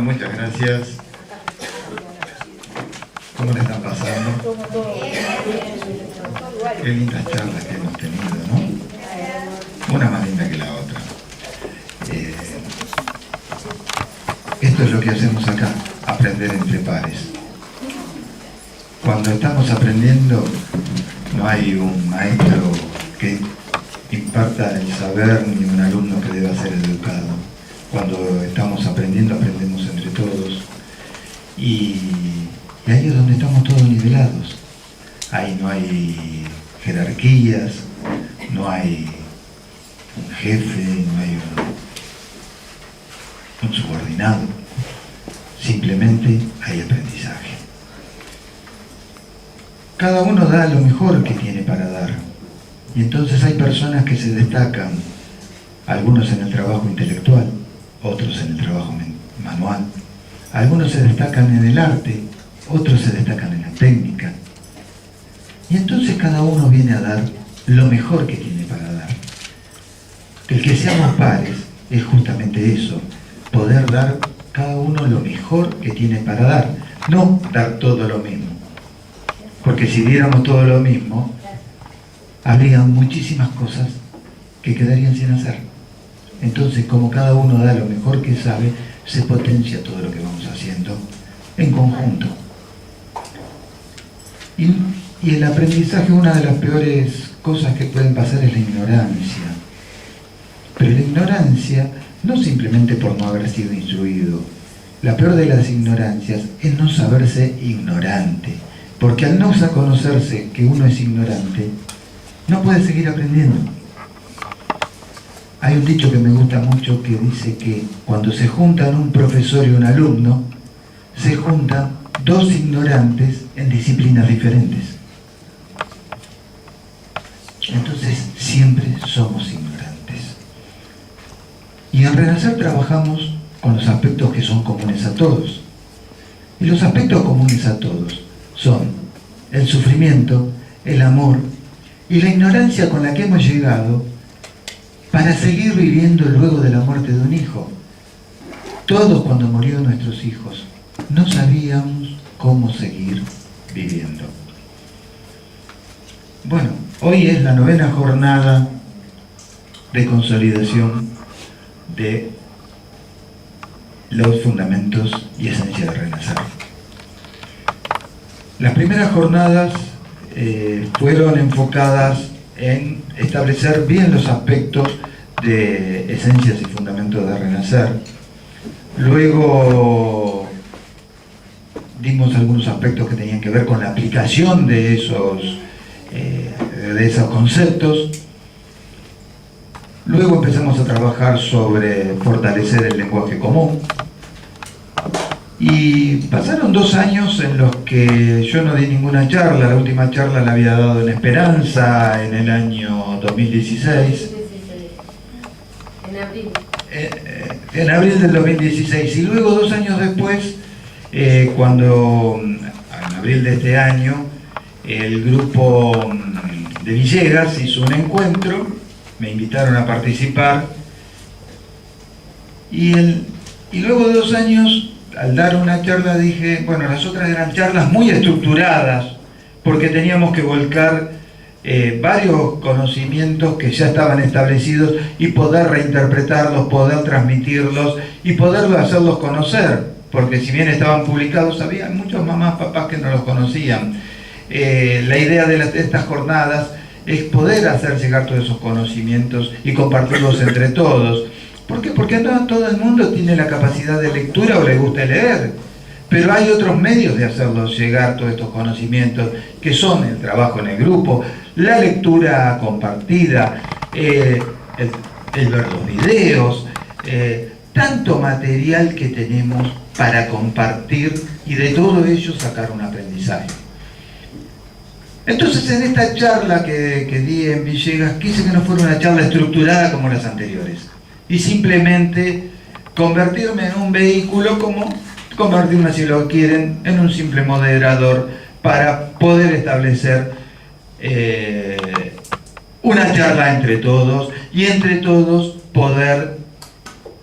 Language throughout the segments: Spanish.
muchas gracias. ¿Cómo le están pasando? Qué lindas charlas que hemos tenido, ¿no? Una más linda que la otra. Esto es lo que hacemos acá, aprender entre pares. Cuando estamos aprendiendo, no hay un maestro que imparta el saber ni un alumno que deba ser educado. Cuando estamos aprendiendo, aprendemos entre todos. Y ahí es donde estamos todos nivelados. Ahí no hay jerarquías, no hay un jefe, no hay un subordinado. Simplemente hay aprendizaje. Cada uno da lo mejor que tiene para dar. Y entonces hay personas que se destacan, algunos en el trabajo intelectual, otros en el trabajo manual. Algunos se destacan en el arte, otros se destacan en la técnica. Y entonces cada uno viene a dar lo mejor que tiene para dar. El que seamos pares es justamente eso, poder dar cada uno lo mejor que tiene para dar, no dar todo lo mismo. Porque si diéramos todo lo mismo, habría muchísimas cosas que quedarían sin hacer. Entonces, como cada uno da lo mejor que sabe, se potencia todo lo que vamos haciendo en conjunto. Y el aprendizaje, una de las peores cosas que pueden pasar es la ignorancia. Pero la ignorancia, no simplemente por no haber sido instruido. La peor de las ignorancias es no saberse ignorante. Porque al no conocerse que uno es ignorante, no puede seguir aprendiendo. Hay un dicho que me gusta mucho que dice que cuando se juntan un profesor y un alumno, se juntan dos ignorantes en disciplinas diferentes. Entonces siempre somos ignorantes. Y en Renacer trabajamos con los aspectos que son comunes a todos. Y los aspectos comunes a todos son el sufrimiento, el amor y la ignorancia con la que hemos llegado para seguir viviendo luego de la muerte de un hijo. Todos, cuando murieron nuestros hijos, no sabíamos cómo seguir viviendo. Bueno, hoy es la 9ª jornada de consolidación de los fundamentos y esencia de Renacer. Las primeras jornadas fueron enfocadas en establecer bien los aspectos de esencias y fundamentos de Renacer. Luego dimos algunos aspectos que tenían que ver con la aplicación de esos conceptos. Luego empezamos a trabajar sobre fortalecer el lenguaje común. Y pasaron 2 años en los que yo no di ninguna charla. La última charla la había dado en Esperanza en el año 2016. En abril del 2016. Y luego 2 años después, cuando en abril de este año, el grupo de Villegas hizo un encuentro, me invitaron a participar. Y luego de 2 años, al dar una charla dije, bueno, las otras eran charlas muy estructuradas, porque teníamos que volcar varios conocimientos que ya estaban establecidos y poder reinterpretarlos, poder transmitirlos y poder hacerlos conocer, porque si bien estaban publicados, había muchos mamás, papás que no los conocían. La idea de estas jornadas es poder hacer llegar todos esos conocimientos y compartirlos entre todos. ¿Por qué? Porque no todo el mundo tiene la capacidad de lectura o le gusta leer, pero hay otros medios de hacerlos llegar todos estos conocimientos, que son el trabajo en el grupo, la lectura compartida, el ver los videos, tanto material que tenemos para compartir y de todo ello sacar un aprendizaje. Entonces, en esta charla que di en Villegas, quise que no fuera una charla estructurada como las anteriores, y simplemente convertirme en un vehículo, como convertirme, si lo quieren, en un simple moderador para poder establecer una charla entre todos y entre todos poder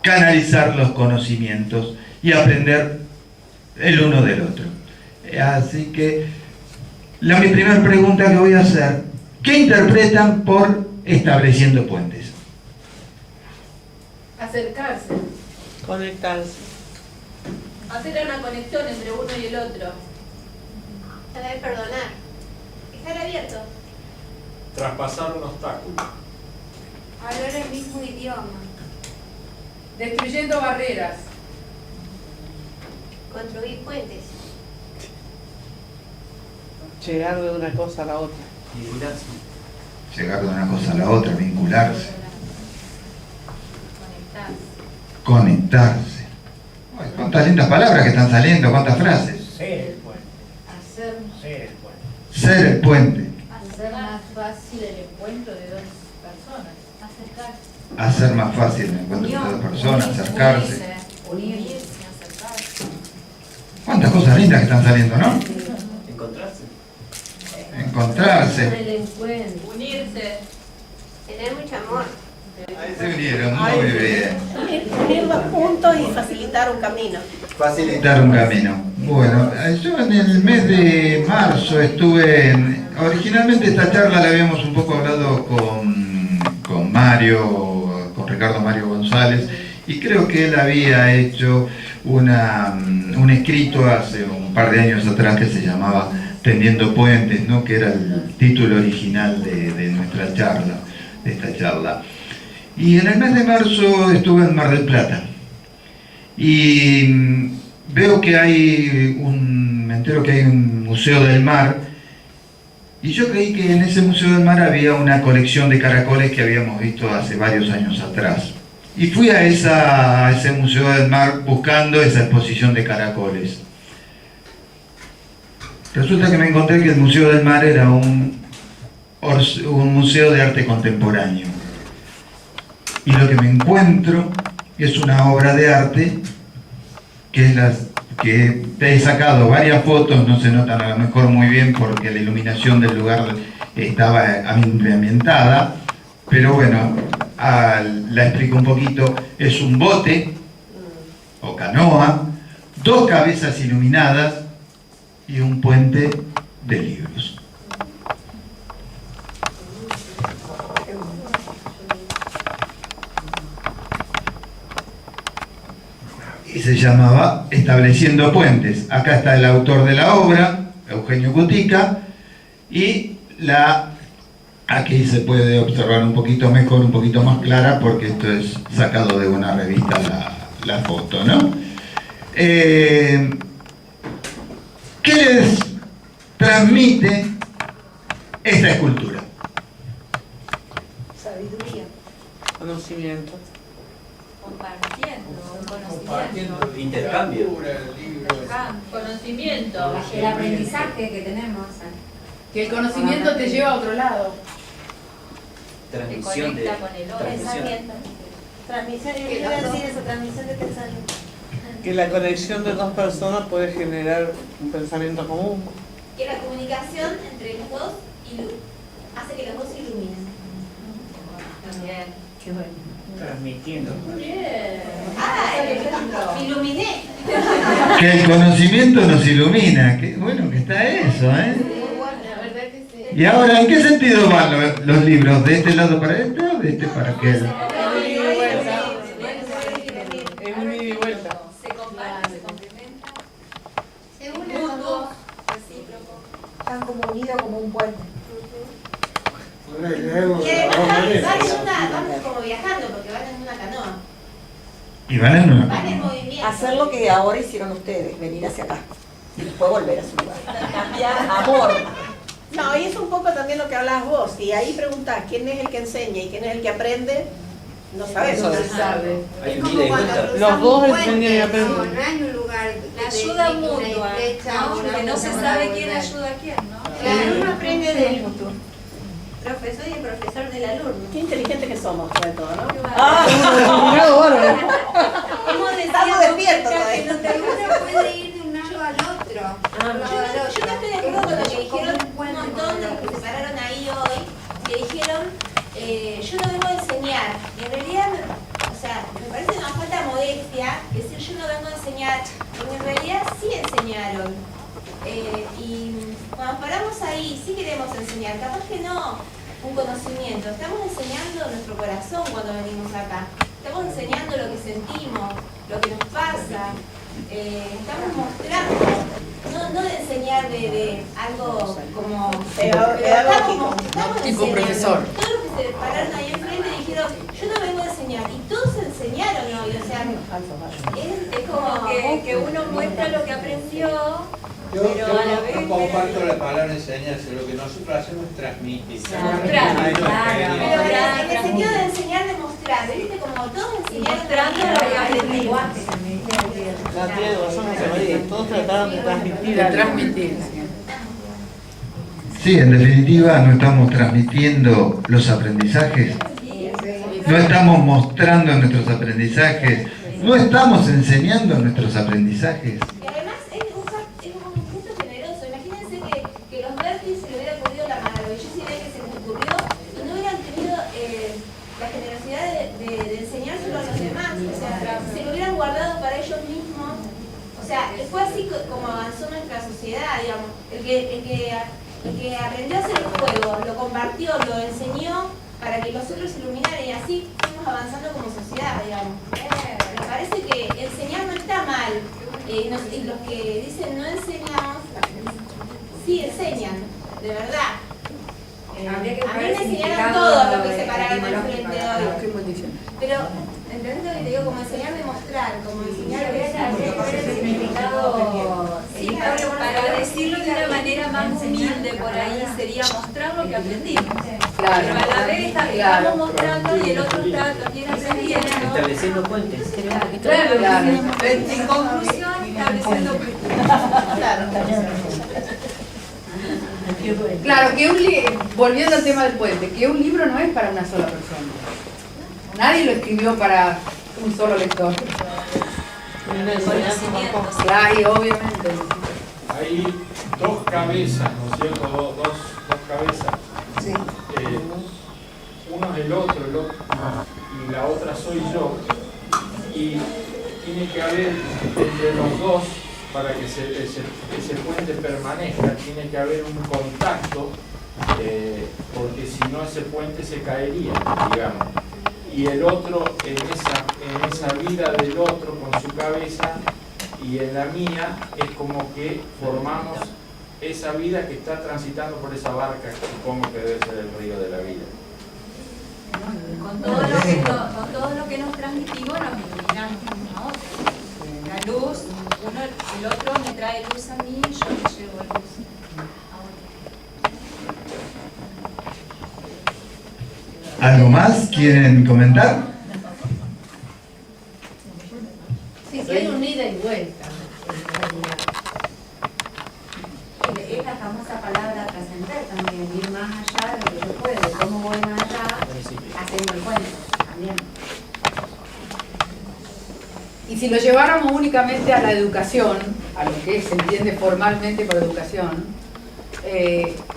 canalizar los conocimientos y aprender el uno del otro. Así que mi primera pregunta que voy a hacer: ¿qué interpretan por estableciendo puentes? Acercarse. Conectarse. Hacer una conexión entre uno y el otro. Saber perdonar. Estar abierto. Traspasar un obstáculo. Hablar el mismo idioma. Destruyendo barreras. Construir puentes. Llegar de una cosa a la otra. Vincularse. Llegar de una cosa a la otra, vincularse, Conectarse. conectarse. Ay, cuántas lindas palabras que están saliendo, cuántas frases. Ser el puente. Hacer, Ser el puente. Ser el puente, hacer más fácil el encuentro de dos personas. Acercarse. hacer más fácil el encuentro de dos personas, acercarse. Unirse, acercarse. Cuántas cosas lindas que están saliendo, ¿no? Encontrarse. Encontrarse. El encuentro. Unirse. Tener mucho amor. Ahí se unieron, muy bien. Unir los puntos y facilitar un camino. Facilitar un camino. Bueno, yo en el mes de marzo originalmente esta charla la habíamos un poco hablado con Mario, con Ricardo Mario González, y creo que él había hecho un escrito hace un par de años atrás que se llamaba Tendiendo Puentes, ¿no? Que era el título original de nuestra charla, de esta charla. Y en el mes de marzo estuve en Mar del Plata y veo que me entero que hay un museo del mar, y yo creí que en ese museo del mar había una colección de caracoles que habíamos visto hace varios años atrás. Y fui a ese museo del mar buscando esa exposición de caracoles. Resulta que me encontré que el museo del mar era un museo de arte contemporáneo. Y lo que me encuentro es una obra de arte que he sacado varias fotos, no se notan a lo mejor muy bien porque la iluminación del lugar estaba ambientada, pero bueno, la explico un poquito. Es un bote o canoa, dos cabezas iluminadas y un puente de libros. Y se llamaba Estableciendo Puentes. Acá está el autor de la obra, Eugenio Cutica, y aquí se puede observar un poquito mejor, un poquito más clara, porque esto es sacado de una revista la foto, ¿no? ¿Qué les transmite esta escultura? Sabiduría. Conocimiento. Compartiendo, Intercambio. Conocimiento. el aprendizaje que tenemos. Que el conocimiento te lleva a otro lado. Te Transmisión de conecta con el otro. transmisión. Pensamiento. Transmisión, yo iba a decir eso, transmisión de pensamiento. Que la conexión de dos personas puede generar un pensamiento común. Que la comunicación entre los dos hace que los dos se iluminen. También. Qué bueno. Transmitiendo. Bien. Me iluminé. Que el conocimiento nos ilumina. Qué bueno que está eso, ¿eh? La verdad que sí. Y ahora, ¿en qué sentido van los libros? ¿De este lado para este o de este para aquel? Es un ida y vuelta. Se comparte, se complementa. Se unen los dos. Recíproco. Están como unidos como un puente. Y además van como viajando porque van en una canoa. Y van en una Van en canoa. movimiento. Hacer lo que ahora hicieron ustedes, venir hacia acá. Y después volver a su lugar. Cambiar amor. No, y es un poco también lo que hablabas vos. Y ahí preguntás quién es el que enseña y quién es el que aprende. No sabes. Eso se sabe. Hay un ida y vuelta. Los dos enseñan y aprenden. No hay un lugar La ayuda mutua, ¿no? Que no se sabe quién ayuda a quién, ¿no? Claro, uno aprende del profesor y el profesor del alumno. Qué inteligentes que somos, sobre todo, ¿no? Mirado bárbaro. Estamos despiertos todavía. Que uno puede ir de un lado al otro. Yo no estoy de acuerdo con lo que dijeron un montón de los que se pararon ahí hoy, que dijeron, yo no vengo a enseñar. Y en realidad, o sea, me parece una falta de modestia decir yo no vengo a enseñar venimos a enseñar? Capaz que no un conocimiento, estamos enseñando nuestro corazón cuando venimos acá. Estamos enseñando lo que sentimos, lo que nos pasa. Estamos mostrando, no de enseñar de algo como pedagógico, estamos tipo enseñando. profesor. Todos los que se pararon ahí enfrente dijeron, yo no vengo a enseñar, y todos enseñaron hoy, o sea, es como que uno muestra lo que aprendió, Yo pero a la vez... comparto la palabra enseñanza, lo que nosotros hacemos es transmitir. Mostrar, claro. pero en el sentido de enseñar, de mostrar, ¿viste? Como todos enseñaron Mostrando lo que aprendimos. La tiene razón, todos trataron de transmitir. De transmitir. Sí, en definitiva no estamos transmitiendo los aprendizajes, no estamos mostrando nuestros aprendizajes, no estamos enseñando nuestros aprendizajes. Y además es un gesto generoso. Imagínense que los Bertis se le hubiera ocurrido la maravillosa idea que se les ocurrió y no hubieran tenido la generosidad de enseñárselo a los demás. O sea, se lo hubieran guardado para ellos mismos. O sea, fue así como avanzó nuestra sociedad, digamos. El que aprendió a hacer el juego, lo compartió, lo enseñó para que los otros se iluminaran y así fuimos avanzando como sociedad, digamos. Me parece que enseñar no está mal. Y los que dicen no enseñamos, sí enseñan, de verdad. A mí me enseñaron todo lo que se pararon al frente hoy. Pero, ¿entendés lo que te digo? Como enseñar a demostrar, como enseñar el significado, para decirlo de una manera más humilde por ahí, sería mostrar lo que aprendimos. Claro. Pero a la vez estamos mostrando y el otro está también aprendiendo. Estableciendo puentes. Claro. En conclusión, estableciendo puentes. Claro, volviendo al tema del puente, que un libro no es para una sola persona. Nadie lo escribió para un solo lector. Claro, y obviamente. Hay dos cabezas, ¿no es cierto? Dos cabezas. Sí. Uno es el otro, y la otra soy yo. Y tiene que haber entre los dos, para que ese puente permanezca, tiene que haber un contacto, porque si no ese puente se caería, digamos. Y el otro, en esa vida del otro con su cabeza y en la mía, es como que formamos esa vida que está transitando por esa barca, que supongo que debe ser el río de la vida. Con todo lo que nos transmitimos nos iluminamos uno a otro. La luz, el otro me trae luz a mí y yo le llevo luz a otro. ¿Algo más quieren comentar? Sí, que hay un ida y vuelta. Es la famosa palabra trascender también, ir más allá de lo que yo puedo. ¿Cómo voy más allá? Haciendo el cuento también. Y si lo lleváramos únicamente a la educación, a lo que se entiende formalmente por educación,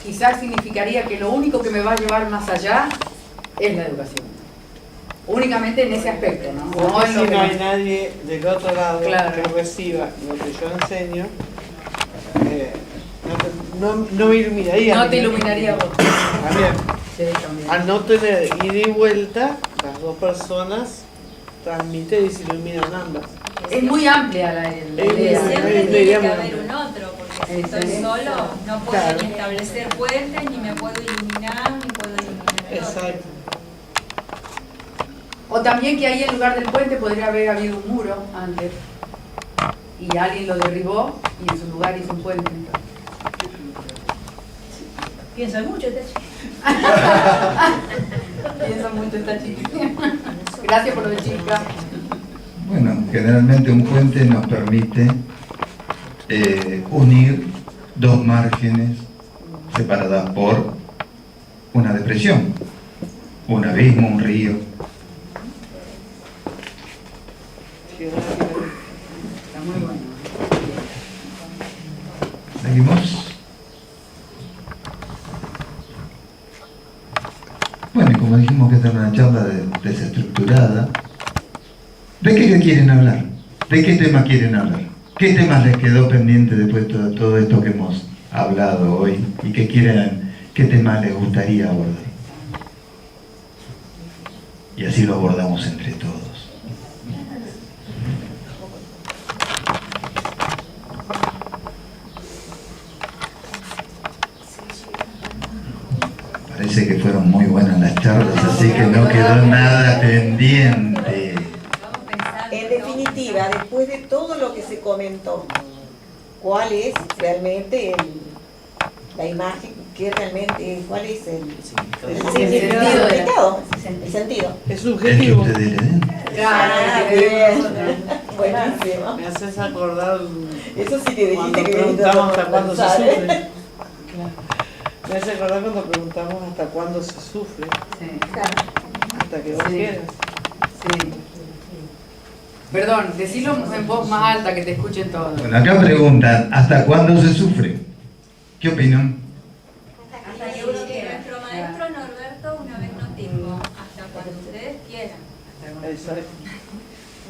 quizás significaría que lo único que me va a llevar más allá es la educación. Únicamente en ese aspecto, ¿no? Porque en si lo que no hay nadie del otro lado Claro. que reciba lo que yo enseño, no me iluminaría. no te iluminaría vos. También. Sí, también. Al no tener ida y vuelta, las dos personas transmiten y se iluminan ambas. Es muy amplia la idea. Siempre tiene que haber un otro, porque si estoy Sí. solo no puedo Claro. ni establecer puentes, ni me puedo iluminar, ni puedo iluminar el otro. Exacto. O también que ahí en lugar del puente podría haber habido un muro antes y alguien lo derribó y en su lugar hizo un puente. Piensa mucho este chico. Piensa mucho esta chica. Gracias por lo de chica. Bueno, generalmente un puente nos permite unir dos márgenes separadas por una depresión, un abismo, un río. Está muy bueno. ¿Seguimos? Bueno, y como dijimos que esta es una charla desestructurada, ¿de qué quieren hablar? ¿De qué tema quieren hablar? ¿Qué temas les quedó pendiente después de todo esto que hemos hablado hoy y que ¿qué tema les gustaría abordar? Y así lo abordamos entre todos. Parece que fueron muy buenas las charlas, así que no quedó nada pendiente. En definitiva, después de todo lo que se comentó, ¿cuál es realmente la imagen? ¿Qué realmente, cuál es el significado? El sentido. Es subjetivo. Es que ustedes le den. Bien. Buenísimo. Me haces acordar Eso sí que dijiste cuando que preguntamos hasta cuándo se pensar, sufre. Me hace acordar cuando preguntamos hasta cuándo se sufre. Sí. Hasta que vos Sí. quieras. Sí. Perdón, decilo en voz más alta que te escuchen todos. Bueno, acá preguntan, ¿hasta cuándo se sufre? ¿Qué opinan? Hasta que nuestro maestro Norberto una vez nos dijo, hasta cuando ustedes quieran. Exacto.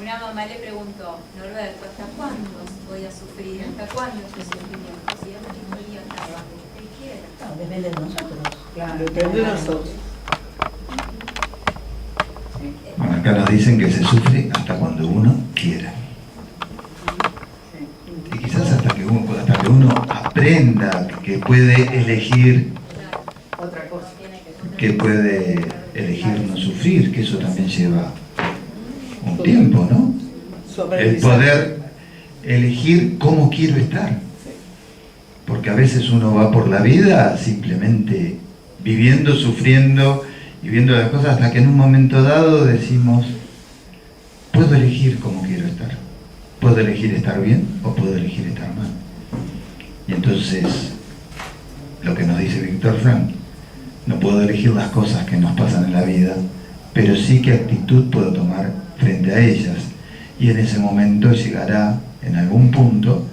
Una mamá le preguntó, Norberto, ¿hasta cuándo voy a sufrir? ¿Hasta cuándo este sufrimiento? Si él me dijo, hasta cuando usted quiera. No, depende de nosotros. Claro. Depende de nosotros. Bueno, acá nos dicen que se sufre hasta cuando uno quiera. Y quizás hasta que uno aprenda que puede elegir, Otra cosa. que puede elegir no sufrir, que eso también lleva un tiempo, ¿no? El poder elegir cómo quiero estar. Porque a veces uno va por la vida simplemente viviendo, sufriendo y viendo las cosas hasta que en un momento dado decimos, puedo elegir cómo quiero estar. Puedo elegir estar bien o puedo elegir estar mal. Y entonces, lo que nos dice Víctor Frank, no puedo elegir las cosas que nos pasan en la vida, pero sí qué actitud puedo tomar frente a ellas. Y en ese momento llegará, en algún punto,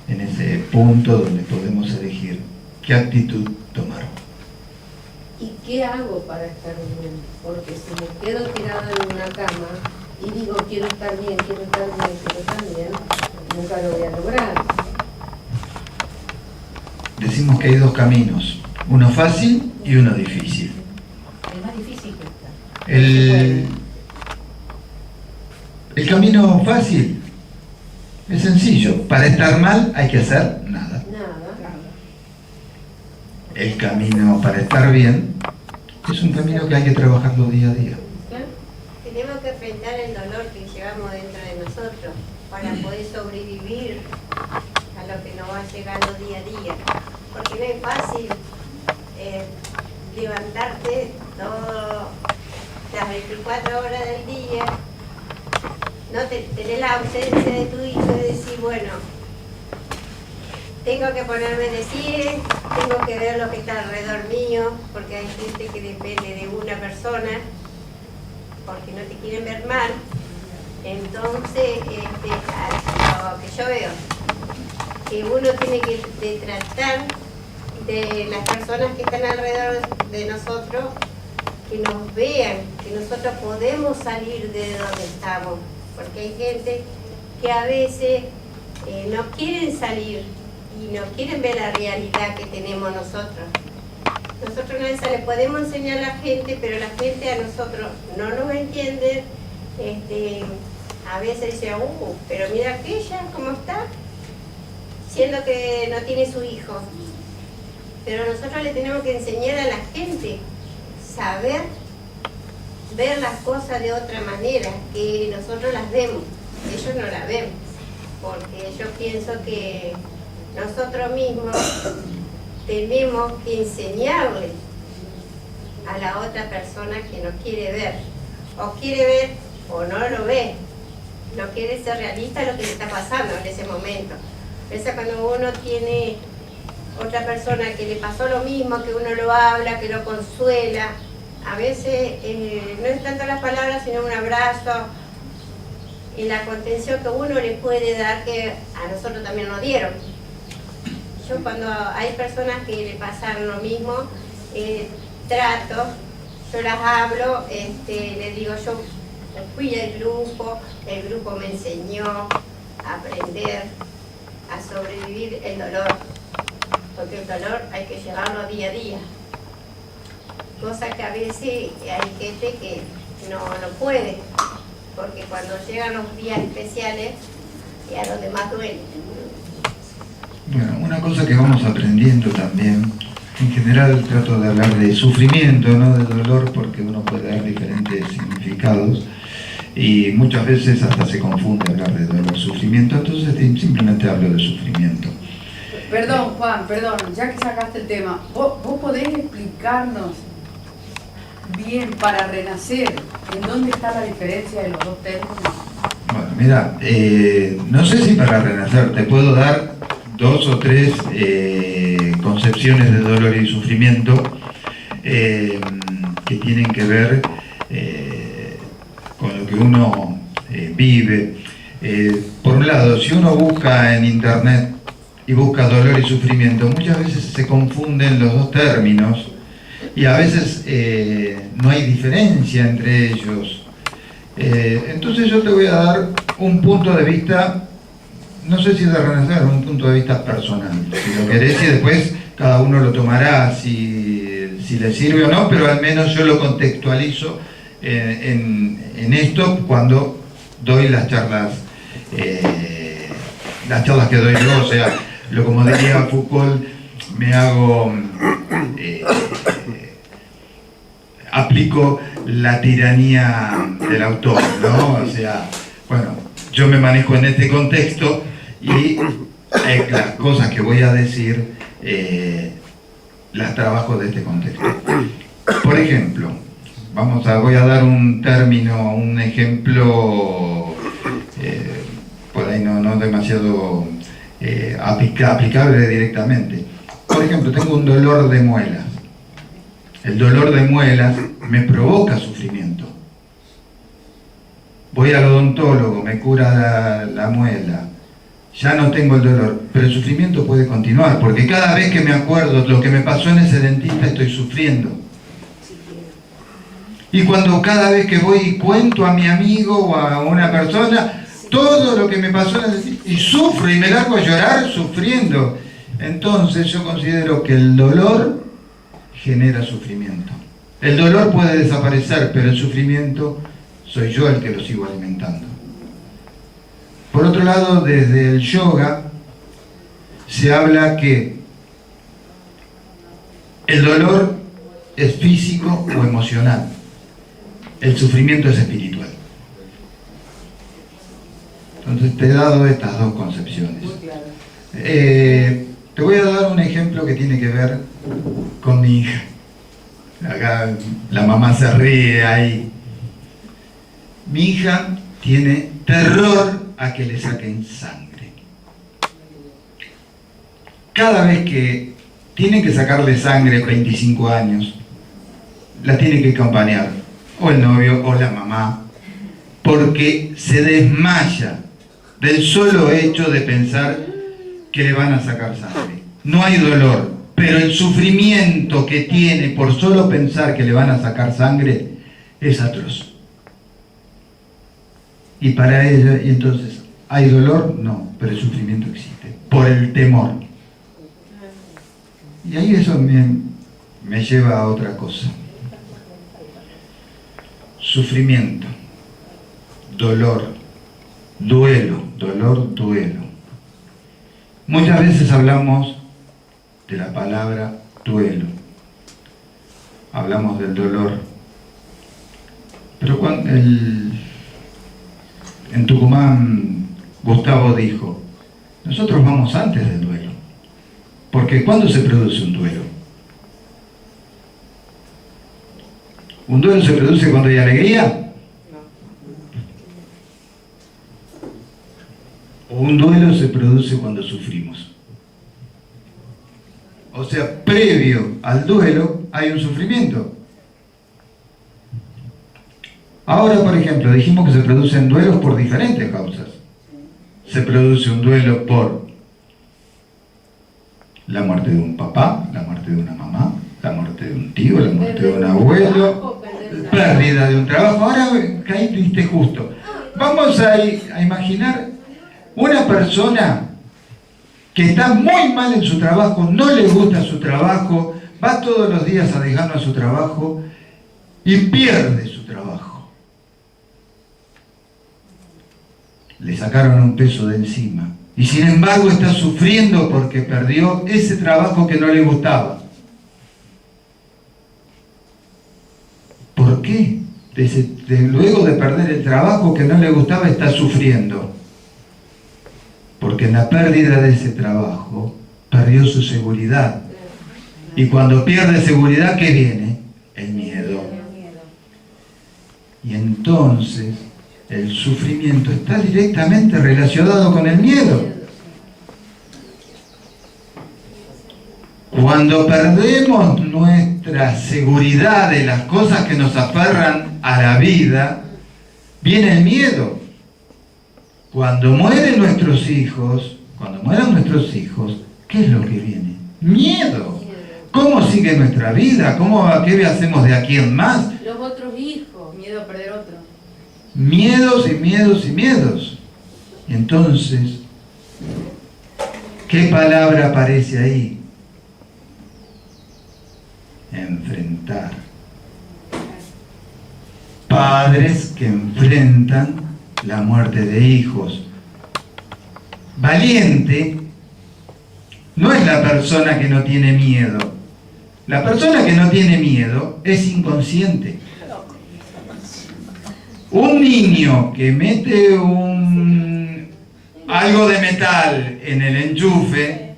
en ese punto donde podemos elegir qué actitud tomar. ¿Y qué hago para estar bien? Porque si me quedo tirada en una cama y digo quiero estar bien, quiero estar bien, quiero estar bien, nunca lo voy a lograr. Decimos que hay dos caminos, uno fácil y uno difícil. Es más difícil que estar. El camino fácil es sencillo, para estar mal hay que hacer nada. El camino para estar bien es un camino que hay que trabajarlo día a día. Tenemos que enfrentar el dolor que llevamos dentro de nosotros para poder sobrevivir a lo que nos va llegando día a día. Porque no es fácil levantarte todas las 24 horas del día, no tener la ausencia de tu hijo y decir, bueno, tengo que ponerme de pie, tengo que ver lo que está alrededor mío, porque hay gente que depende de una persona, porque no te quieren ver mal. Entonces, lo que yo veo, que uno tiene que tratar de las personas que están alrededor de nosotros, que nos vean, que nosotros podemos salir de donde estamos, porque hay gente que a veces no quieren salir y no quieren ver la realidad que tenemos nosotros. Nosotros no le podemos enseñar a la gente, pero la gente a nosotros no nos entiende. A veces dice, pero mira aquella, ¿cómo está? Siendo que no tiene su hijo. Pero nosotros le tenemos que enseñar a la gente, saber ver las cosas de otra manera, que nosotros las vemos, ellos no las ven, porque yo pienso que nosotros mismos tenemos que enseñarle a la otra persona que nos quiere ver, o quiere ver o no lo ve, no quiere ser realista lo que le está pasando en ese momento. Piensa cuando uno tiene otra persona que le pasó lo mismo, que uno lo habla, que lo consuela, a veces no es tanto las palabras, sino un abrazo y la contención que uno le puede dar, que a nosotros también nos dieron. Yo cuando hay personas que le pasaron lo mismo, trato, yo las hablo, les digo, yo fui del grupo, el grupo me enseñó a aprender, a sobrevivir el dolor, porque el dolor hay que llevarlo día a día. cosa que a veces hay gente que no puede, porque cuando llegan los días especiales y a los demás duele. Bueno, una cosa que vamos aprendiendo también, en general trato de hablar de sufrimiento, no de dolor, porque uno puede dar diferentes significados y muchas veces hasta se confunde hablar de dolor, sufrimiento, entonces simplemente hablo de sufrimiento. Perdón, Juan, perdón, ya que sacaste el tema, ¿vos podés explicarnos bien para renacer en dónde está la diferencia de los dos términos? Bueno, mira, no sé si para renacer, te puedo dar 2 o 3 concepciones de dolor y sufrimiento que tienen que ver con lo que uno vive. Por un lado, si uno busca en internet y busca dolor y sufrimiento, muchas veces se confunden los dos términos y a veces no hay diferencia entre ellos. Entonces yo te voy a dar un punto de vista, no sé si es de renacer, un punto de vista personal, si lo querés, y después cada uno lo tomará si le sirve o no, pero al menos yo lo contextualizo en esto cuando doy las charlas que doy yo, o sea, como diría Foucault, me hago, aplico la tiranía del autor, ¿no? O sea, bueno, yo me manejo en este contexto y las cosas que voy a decir las trabajo de este contexto. Por ejemplo, voy a dar un término, un ejemplo por ahí no demasiado aplicable directamente. Por ejemplo, tengo un dolor de muelas. El dolor de muelas me provoca sufrimiento. Voy al odontólogo, me cura la muela, ya no tengo el dolor, pero el sufrimiento puede continuar, porque cada vez que me acuerdo lo que me pasó en ese dentista estoy sufriendo. Y cuando cada vez que voy y cuento a mi amigo o a una persona todo lo que me pasó en el dentista, y sufro y me largo a llorar sufriendo, entonces yo considero que el dolor genera sufrimiento. El dolor puede desaparecer, pero el sufrimiento soy yo el que lo sigo alimentando. Por otro lado, desde el yoga se habla que el dolor es físico o emocional. El sufrimiento es espiritual. Entonces te he dado estas dos concepciones. Te voy a dar un ejemplo que tiene que ver con mi hija. Acá la mamá se ríe ahí. Mi hija tiene terror a que le saquen sangre. Cada vez que tienen que sacarle sangre, 25 años, la tiene que acompañar o el novio o la mamá, porque se desmaya del solo hecho de pensar que le van a sacar sangre. No hay dolor, pero el sufrimiento que tiene por solo pensar que le van a sacar sangre es atroz. Y para ella, y entonces, ¿hay dolor? No, pero el sufrimiento existe, por el temor. Y ahí eso me lleva a otra cosa. Sufrimiento, dolor, duelo, dolor, duelo. Muchas veces hablamos de la palabra duelo, hablamos del dolor, pero cuando en Tucumán Gustavo dijo, nosotros vamos antes del duelo, porque ¿cuándo se produce un duelo? ¿Un duelo se produce cuando hay alegría? ¿O un duelo se produce cuando sufrimos? O sea, previo al duelo hay un sufrimiento. Ahora, por ejemplo, dijimos que se producen duelos por diferentes causas. Se produce un duelo por la muerte de un papá, la muerte de una mamá, la muerte de un tío, la muerte de un abuelo, pérdida de un trabajo. Ahora caíste justo. Vamos a imaginar una persona que está muy mal en su trabajo, no le gusta su trabajo, va todos los días a dejarnos a su trabajo y pierde su trabajo. Le sacaron un peso de encima. Y sin embargo está sufriendo porque perdió ese trabajo que no le gustaba. ¿Por qué? Luego de perder el trabajo que no le gustaba está sufriendo. Porque en la pérdida de ese trabajo perdió su seguridad. Y cuando pierde seguridad, ¿qué viene? El miedo. Y entonces el sufrimiento está directamente relacionado con el miedo. Cuando perdemos nuestra seguridad de las cosas que nos aferran a la vida, viene el miedo. Cuando mueren nuestros hijos, ¿qué es lo que viene? Miedo. ¿Cómo sigue nuestra vida? ¿Qué hacemos de aquí en más? Los otros hijos. Miedo a perder otro. Miedos y miedos y miedos. Y entonces, ¿qué palabra aparece ahí? Enfrentar. Padres que enfrentan la muerte de hijos. Valiente no es la persona que no tiene miedo. La persona que no tiene miedo es inconsciente. Un niño que mete algo de metal en el enchufe,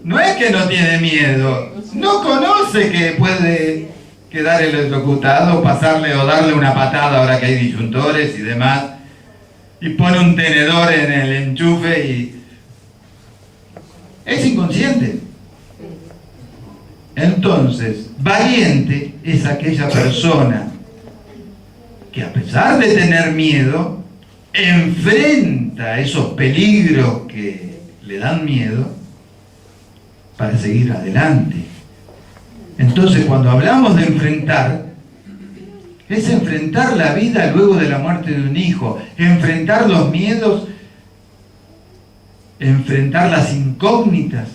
no es que no tiene miedo, no conoce que puede quedar electrocutado, pasarle o darle una patada ahora que hay disyuntores y demás, y pone un tenedor en el enchufe y es inconsciente. Entonces, valiente es aquella persona que a pesar de tener miedo, enfrenta esos peligros que le dan miedo para seguir adelante. Entonces, cuando hablamos de enfrentar, es enfrentar la vida luego de la muerte de un hijo, enfrentar los miedos, enfrentar las incógnitas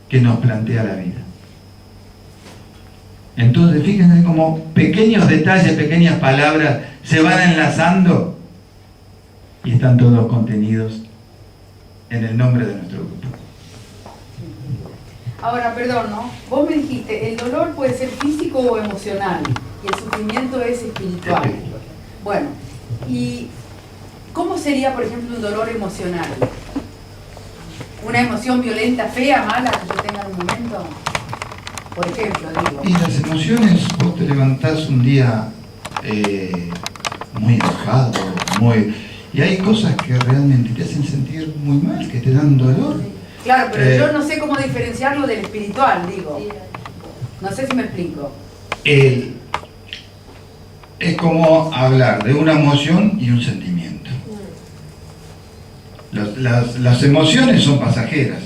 que nos plantea la vida. Entonces, fíjense cómo pequeños detalles, pequeñas palabras se van enlazando y están todos contenidos en el nombre de nuestro grupo. Ahora, perdón, ¿no? Vos me dijiste, el dolor puede ser físico o emocional y el sufrimiento es espiritual. Bueno, ¿y cómo sería, por ejemplo, un dolor emocional? ¿Una emoción violenta, fea, mala que yo tenga en un momento? Por ejemplo, digo. Y las emociones, vos te levantás un día muy enojado, y hay cosas que realmente te hacen sentir muy mal, que te dan dolor. Claro, pero yo no sé cómo diferenciarlo del espiritual, digo. No sé si me explico. Es como hablar de una emoción y un sentimiento. Las emociones son pasajeras.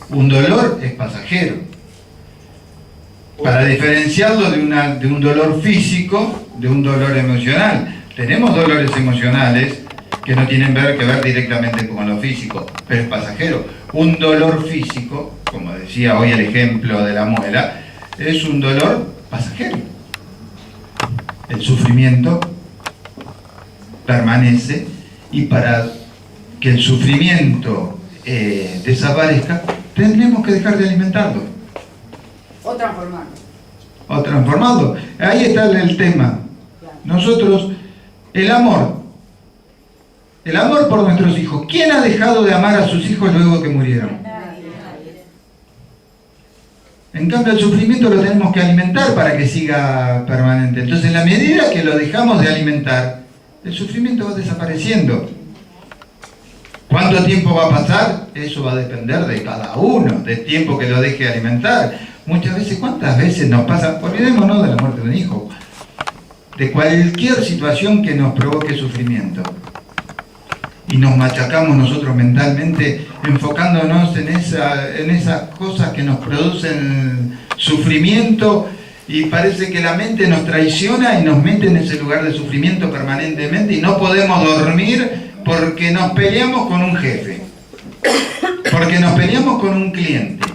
Un dolor es pasajero. Para diferenciarlo de un dolor físico, de un dolor emocional. Tenemos dolores emocionales que no tienen que ver directamente con lo físico, pero es pasajero. Un dolor físico, como decía hoy el ejemplo de la muela, es un dolor pasajero. El sufrimiento permanece y para que el sufrimiento desaparezca, tendremos que dejar de alimentarlo. O transformarlo. O transformarlo. Ahí está el tema. Nosotros, el amor por nuestros hijos. ¿Quién ha dejado de amar a sus hijos luego que murieron? En cambio, el sufrimiento lo tenemos que alimentar para que siga permanente. Entonces, en la medida que lo dejamos de alimentar, el sufrimiento va desapareciendo. ¿Cuánto tiempo va a pasar? Eso va a depender de cada uno, del tiempo que lo deje alimentar. Muchas veces, ¿cuántas veces nos pasa? Olvidémonos de la muerte de un hijo. De cualquier situación que nos provoque sufrimiento. Y nos machacamos nosotros mentalmente enfocándonos en esas cosas que nos producen sufrimiento y parece que la mente nos traiciona y nos mete en ese lugar de sufrimiento permanentemente y no podemos dormir porque nos peleamos con un jefe, porque nos peleamos con un cliente,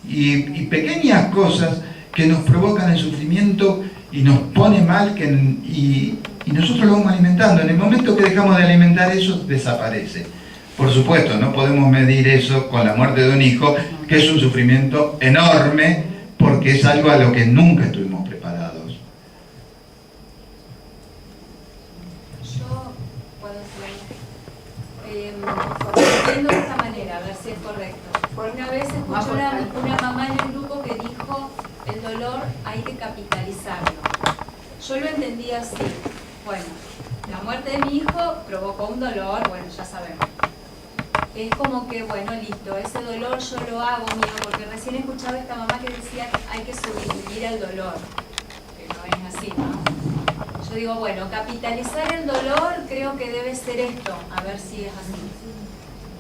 y pequeñas cosas que nos provocan el sufrimiento y nos pone mal, y nosotros lo vamos alimentando. En el momento que dejamos de alimentar eso, desaparece. Por supuesto, no podemos medir eso con la muerte de un hijo, que es un sufrimiento enorme, porque es algo a lo que nunca estuvimos preparados. Yo puedo decir, entiendo de esta manera, a ver si es correcto. Una vez escuché una mamá en el grupo que dijo, el dolor hay que capitalizarlo. Yo lo entendí así. Bueno, la muerte de mi hijo provocó un dolor, bueno, ya sabemos. Es como que, bueno, listo, ese dolor yo lo hago mío, porque recién escuchaba a esta mamá que decía que hay que sobrevivir al dolor, que no es así, ¿no? Yo digo, bueno, capitalizar el dolor creo que debe ser esto, a ver si es así.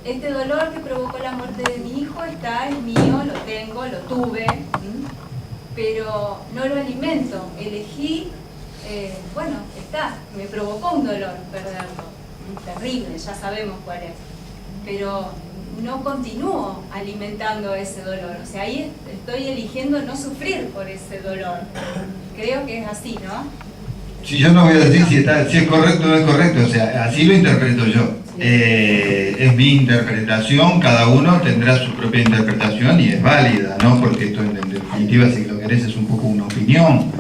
Este dolor que provocó la muerte de mi hijo está, es mío, lo tengo, lo tuve, pero no lo alimento, elegí, bueno, está, me provocó un dolor perderlo, terrible, ya sabemos cuál es. Pero no continúo alimentando ese dolor, o sea, ahí estoy eligiendo no sufrir por ese dolor. Creo que es así, ¿no? Si yo no voy a decir si es correcto o no es correcto, o sea, así lo interpreto yo. Es mi interpretación, cada uno tendrá su propia interpretación y es válida, ¿no? Porque esto en definitiva, si lo querés, es un poco una opinión,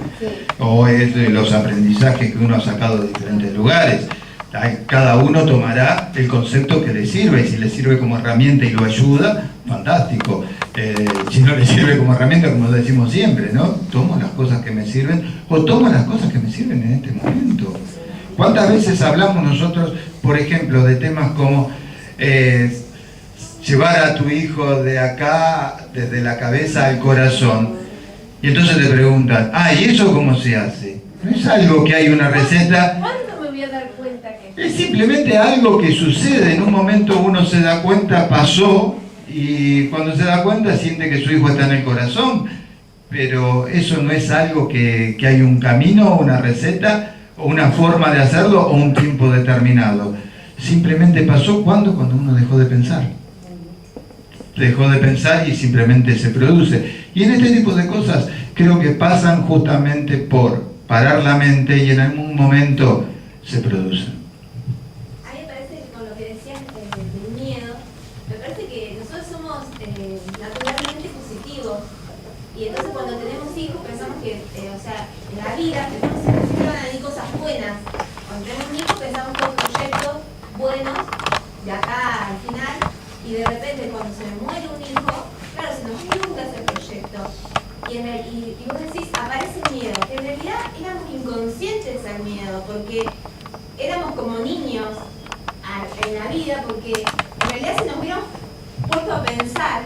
o es de los aprendizajes que uno ha sacado de diferentes lugares. Cada uno tomará el concepto que le sirve, y si le sirve como herramienta y lo ayuda, fantástico. Si no le sirve como herramienta, como decimos siempre, ¿no? Tomo las cosas que me sirven, o tomo las cosas que me sirven en este momento. ¿Cuántas veces hablamos nosotros, por ejemplo, de temas como llevar a tu hijo de acá, desde la cabeza al corazón? Y entonces te preguntan, ¿y eso cómo se hace? No es algo que hay una receta. ¿Cuándo me voy a dar cuenta que...? Es simplemente algo que sucede, en un momento uno se da cuenta, pasó, y cuando se da cuenta siente que su hijo está en el corazón, pero eso no es algo que hay un camino, una receta, o una forma de hacerlo, o un tiempo determinado. Simplemente pasó cuando uno dejó de pensar. Dejó de pensar y simplemente se produce. Y en este tipo de cosas creo que pasan justamente por parar la mente y en algún momento se producen. A mí me parece que con lo que decías del miedo, me parece que nosotros somos naturalmente positivos. Y entonces cuando tenemos hijos pensamos que, o sea, en la vida pensamos que siempre van a venir cosas buenas. Cuando tenemos un hijo pensamos todos proyectos buenos de acá al final. Y de repente cuando se me muere un hijo, claro, se nos nunca ese proyecto. Y vos decís, aparece el miedo, que en realidad éramos inconscientes al miedo, porque éramos como niños en la vida, porque en realidad si nos hubiéramos puesto a pensar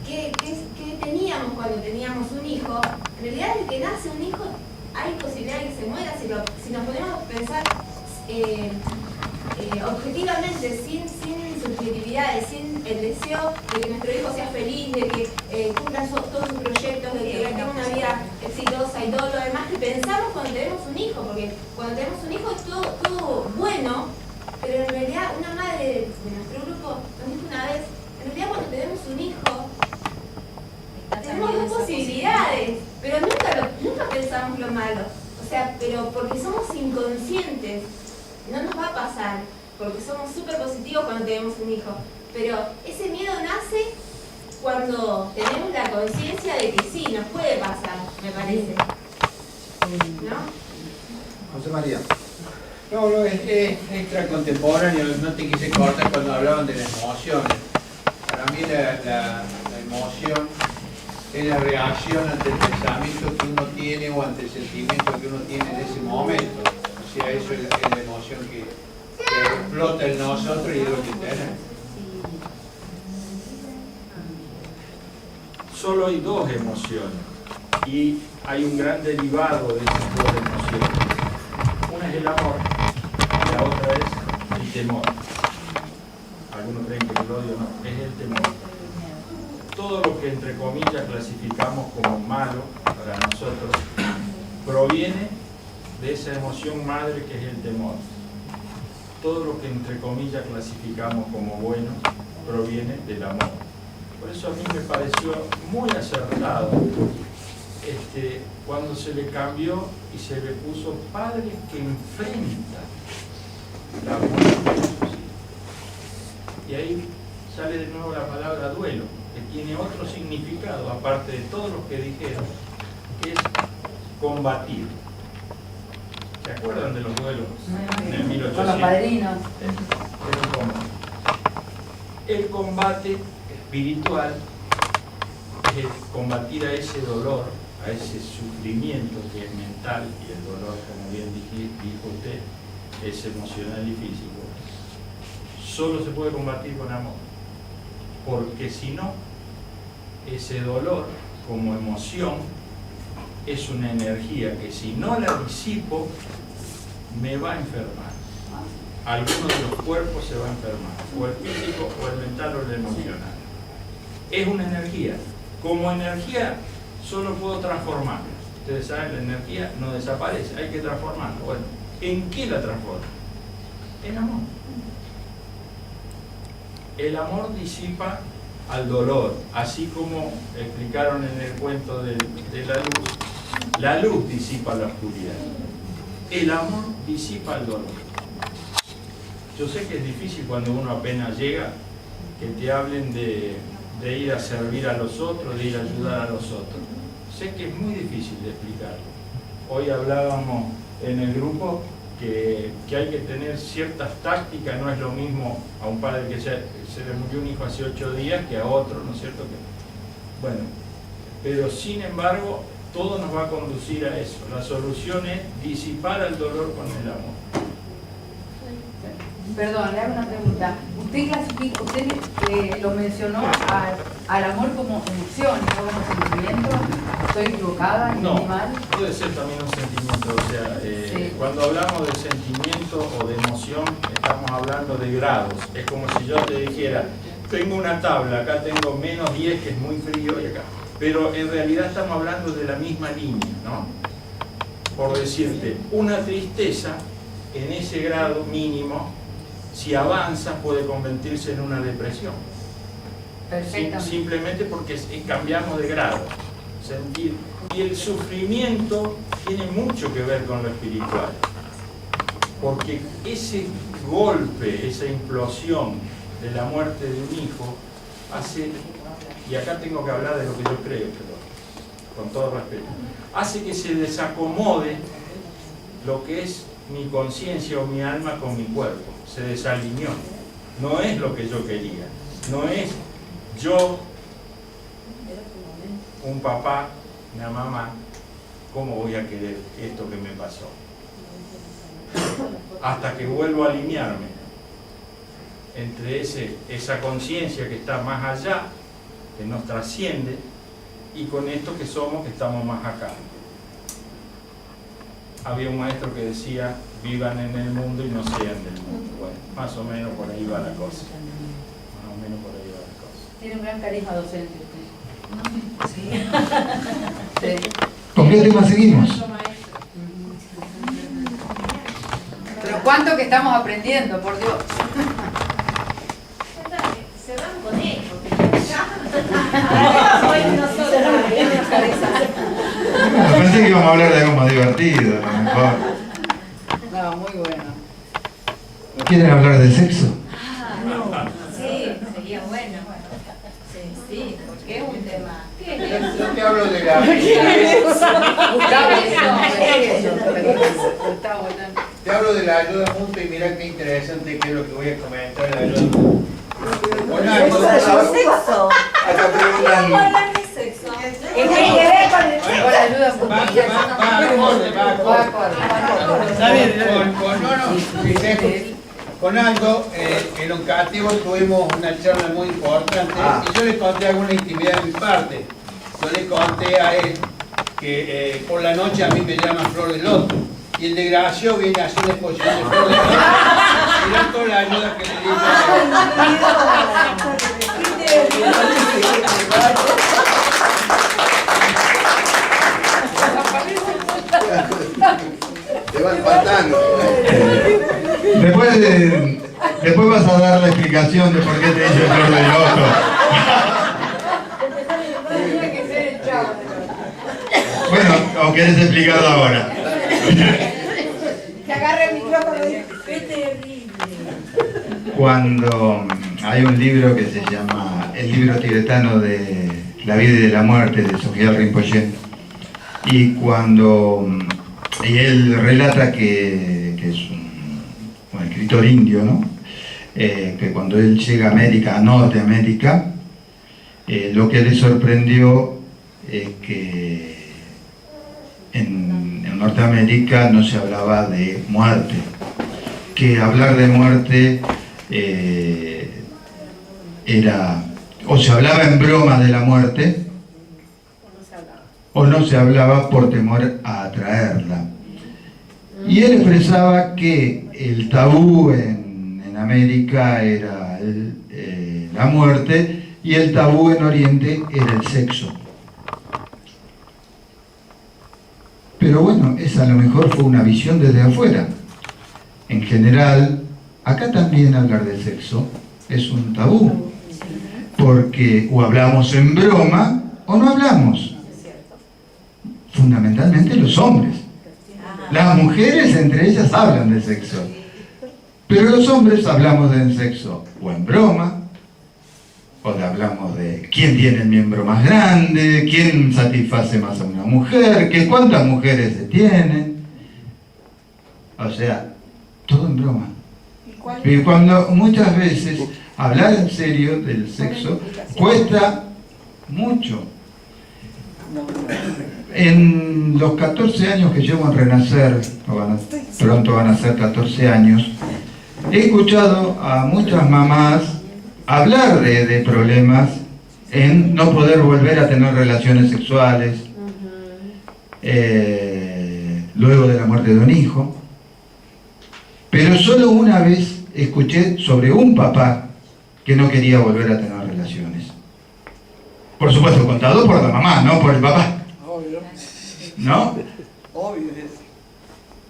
qué teníamos cuando teníamos un hijo, en realidad desde que nace un hijo hay posibilidad de que se muera, si nos ponemos a pensar objetivamente, sin subjetividades, sin el deseo de que nuestro hijo sea feliz, de que cumpla todos sus proyectos, de que tenga una vida exitosa y todo lo demás que pensamos cuando tenemos un hijo, porque cuando tenemos un hijo es todo bueno, pero en realidad una madre de nuestro grupo nos dijo una vez, en realidad cuando tenemos un hijo tenemos dos posibilidades, pero nunca pensamos lo malo, o sea, pero porque somos inconscientes. No nos va a pasar, porque somos súper positivos cuando tenemos un hijo, pero ese miedo nace cuando tenemos la conciencia de que sí, nos puede pasar, me parece. ¿No? José María. No, es extra contemporáneo, no te quise cortar cuando hablaban de las emociones. Para mí la emoción es la reacción ante el pensamiento que uno tiene o ante el sentimiento que uno tiene en ese momento. O sea, eso es la emoción que explota en nosotros y es lo que tenemos. Solo hay dos emociones y hay un gran derivado de esas dos emociones. Una es el amor y la otra es el temor. Algunos creen que el odio no, es el temor. Todo lo que entre comillas clasificamos como malo para nosotros proviene de esa emoción madre que es el temor. Todo lo que entre comillas clasificamos como bueno proviene del amor. Por eso a mí me pareció muy acertado cuando se le cambió y se le puso padre que enfrenta la muerte de sus hijos. Y ahí sale de nuevo la palabra duelo, que tiene otro significado, aparte de todo lo que dijeron, que es combatir. ¿Se acuerdan de los duelos en el 1800? Con los padrinos. El combate espiritual es combatir a ese dolor, a ese sufrimiento que es mental, y el dolor, como bien dijo usted, es emocional y físico. Solo se puede combatir con amor, porque si no, ese dolor como emoción es una energía que si no la disipo me va a enfermar. Alguno de los cuerpos se va a enfermar, o el físico, o el mental, o el emocional. Es una energía. Como energía solo puedo transformarla. Ustedes saben, la energía no desaparece, hay que transformarla. Bueno, ¿en qué la transformo? En amor. El amor disipa al dolor, así como explicaron en el cuento de la luz disipa la oscuridad. El amor disipa el dolor. Yo sé que es difícil cuando uno apenas llega que te hablen de ir a servir a los otros, de ir a ayudar a los otros. Sé que es muy difícil de explicarlo. Hoy hablábamos en el grupo que hay que tener ciertas tácticas, no es lo mismo a un padre que se le murió un hijo hace 8 días que a otro, ¿no es cierto? Bueno, pero sin embargo, todo nos va a conducir a eso. La solución es disipar el dolor con el amor. Perdón, le hago una pregunta. Usted clasifica, usted lo mencionó al amor como emoción, no como sentimiento. ¿Estoy equivocada? No, mal? puede ser también un sentimiento. O sea, sí. Cuando hablamos de sentimiento o de emoción, estamos hablando de grados. Es como si yo te dijera, tengo una tabla, acá tengo menos 10, que es muy frío, y acá. Pero en realidad estamos hablando de la misma línea, ¿no? Por decirte, una tristeza en ese grado mínimo, si avanza, puede convertirse en una depresión. Simplemente porque cambiamos de grado. Sentir. Y el sufrimiento tiene mucho que ver con lo espiritual. Porque ese golpe, esa implosión de la muerte de un hijo, hace, y acá tengo que hablar de lo que yo creo, pero con todo respeto, hace que se desacomode lo que es mi conciencia o mi alma con mi cuerpo. Se desalineó. No es lo que yo quería. No es yo, un papá, una mamá, ¿cómo voy a querer esto que me pasó? Hasta que vuelvo a alinearme entre esa conciencia que está más allá, que nos trasciende, y con esto que somos, que estamos más acá. Había un maestro que decía, vivan en el mundo y no sean del mundo. Bueno, más o menos por ahí va la cosa. Más o menos por ahí va la cosa. Tiene un gran carisma docente usted. Sí. Sí. ¿Con qué tema seguimos? Pero cuánto que estamos aprendiendo, por Dios. Se van con él, Pensé que íbamos a hablar de algo más divertido, a lo mejor. No, muy bueno. ¿Quieren hablar de sexo? Sí, sería bueno. Sí, porque es un tema. ¿Qué es eso? Yo te hablo de la... Te hablo de la ayuda mutua y mira qué interesante que es lo que voy a comentar de la ayuda mutua. Bueno, sexo. acá preguntan... ¿Qué tiene que ver con la ayuda mutua? Con Aldo, en Oncativo tuvimos una charla muy importante y yo le conté alguna intimidad de mi parte. Yo le conté a él que por la noche a mí me llaman Flor de Loto y el desgraciado viene a hacer la exposición de Flor de Loto. Mirá toda la ayuda que le di. Te van faltando. Después vas a dar la explicación de por qué te hizo el Flor de Loto. ¿O querés explicarlo ahora? Que agarre el micrófono y ¡Qué terrible! Cuando hay un libro que se llama El libro tibetano de la vida y de la muerte de Sogyal Rinpoche, y él relata que es un escritor indio, ¿no? Que cuando él llega a América, a Norteamérica, lo que le sorprendió es que en Norteamérica no se hablaba de muerte, que hablar de muerte era, o se hablaba en broma de la muerte, o no se hablaba por temor a atraerla. Y él expresaba que el tabú en América era la muerte y el tabú en Oriente era el sexo. Pero bueno, esa a lo mejor fue una visión desde afuera. En general, acá también hablar del sexo es un tabú, porque o hablamos en broma o no hablamos. Fundamentalmente los hombres. Las mujeres entre ellas hablan de sexo, pero los hombres hablamos del sexo o en broma, o hablamos de quién tiene el miembro más grande, quién satisface más a una mujer, que cuántas mujeres se tienen. O sea, todo en broma. Y cuando muchas veces hablar en serio del sexo cuesta mucho. En los 14 años que llevo en Renacer, pronto van a ser 14 años, he escuchado a muchas mamás hablar de problemas en no poder volver a tener relaciones sexuales luego de la muerte de un hijo. Pero solo una vez escuché sobre un papá que no quería volver a tener relaciones. Por supuesto, contado por la mamá, no por el papá. ¿No?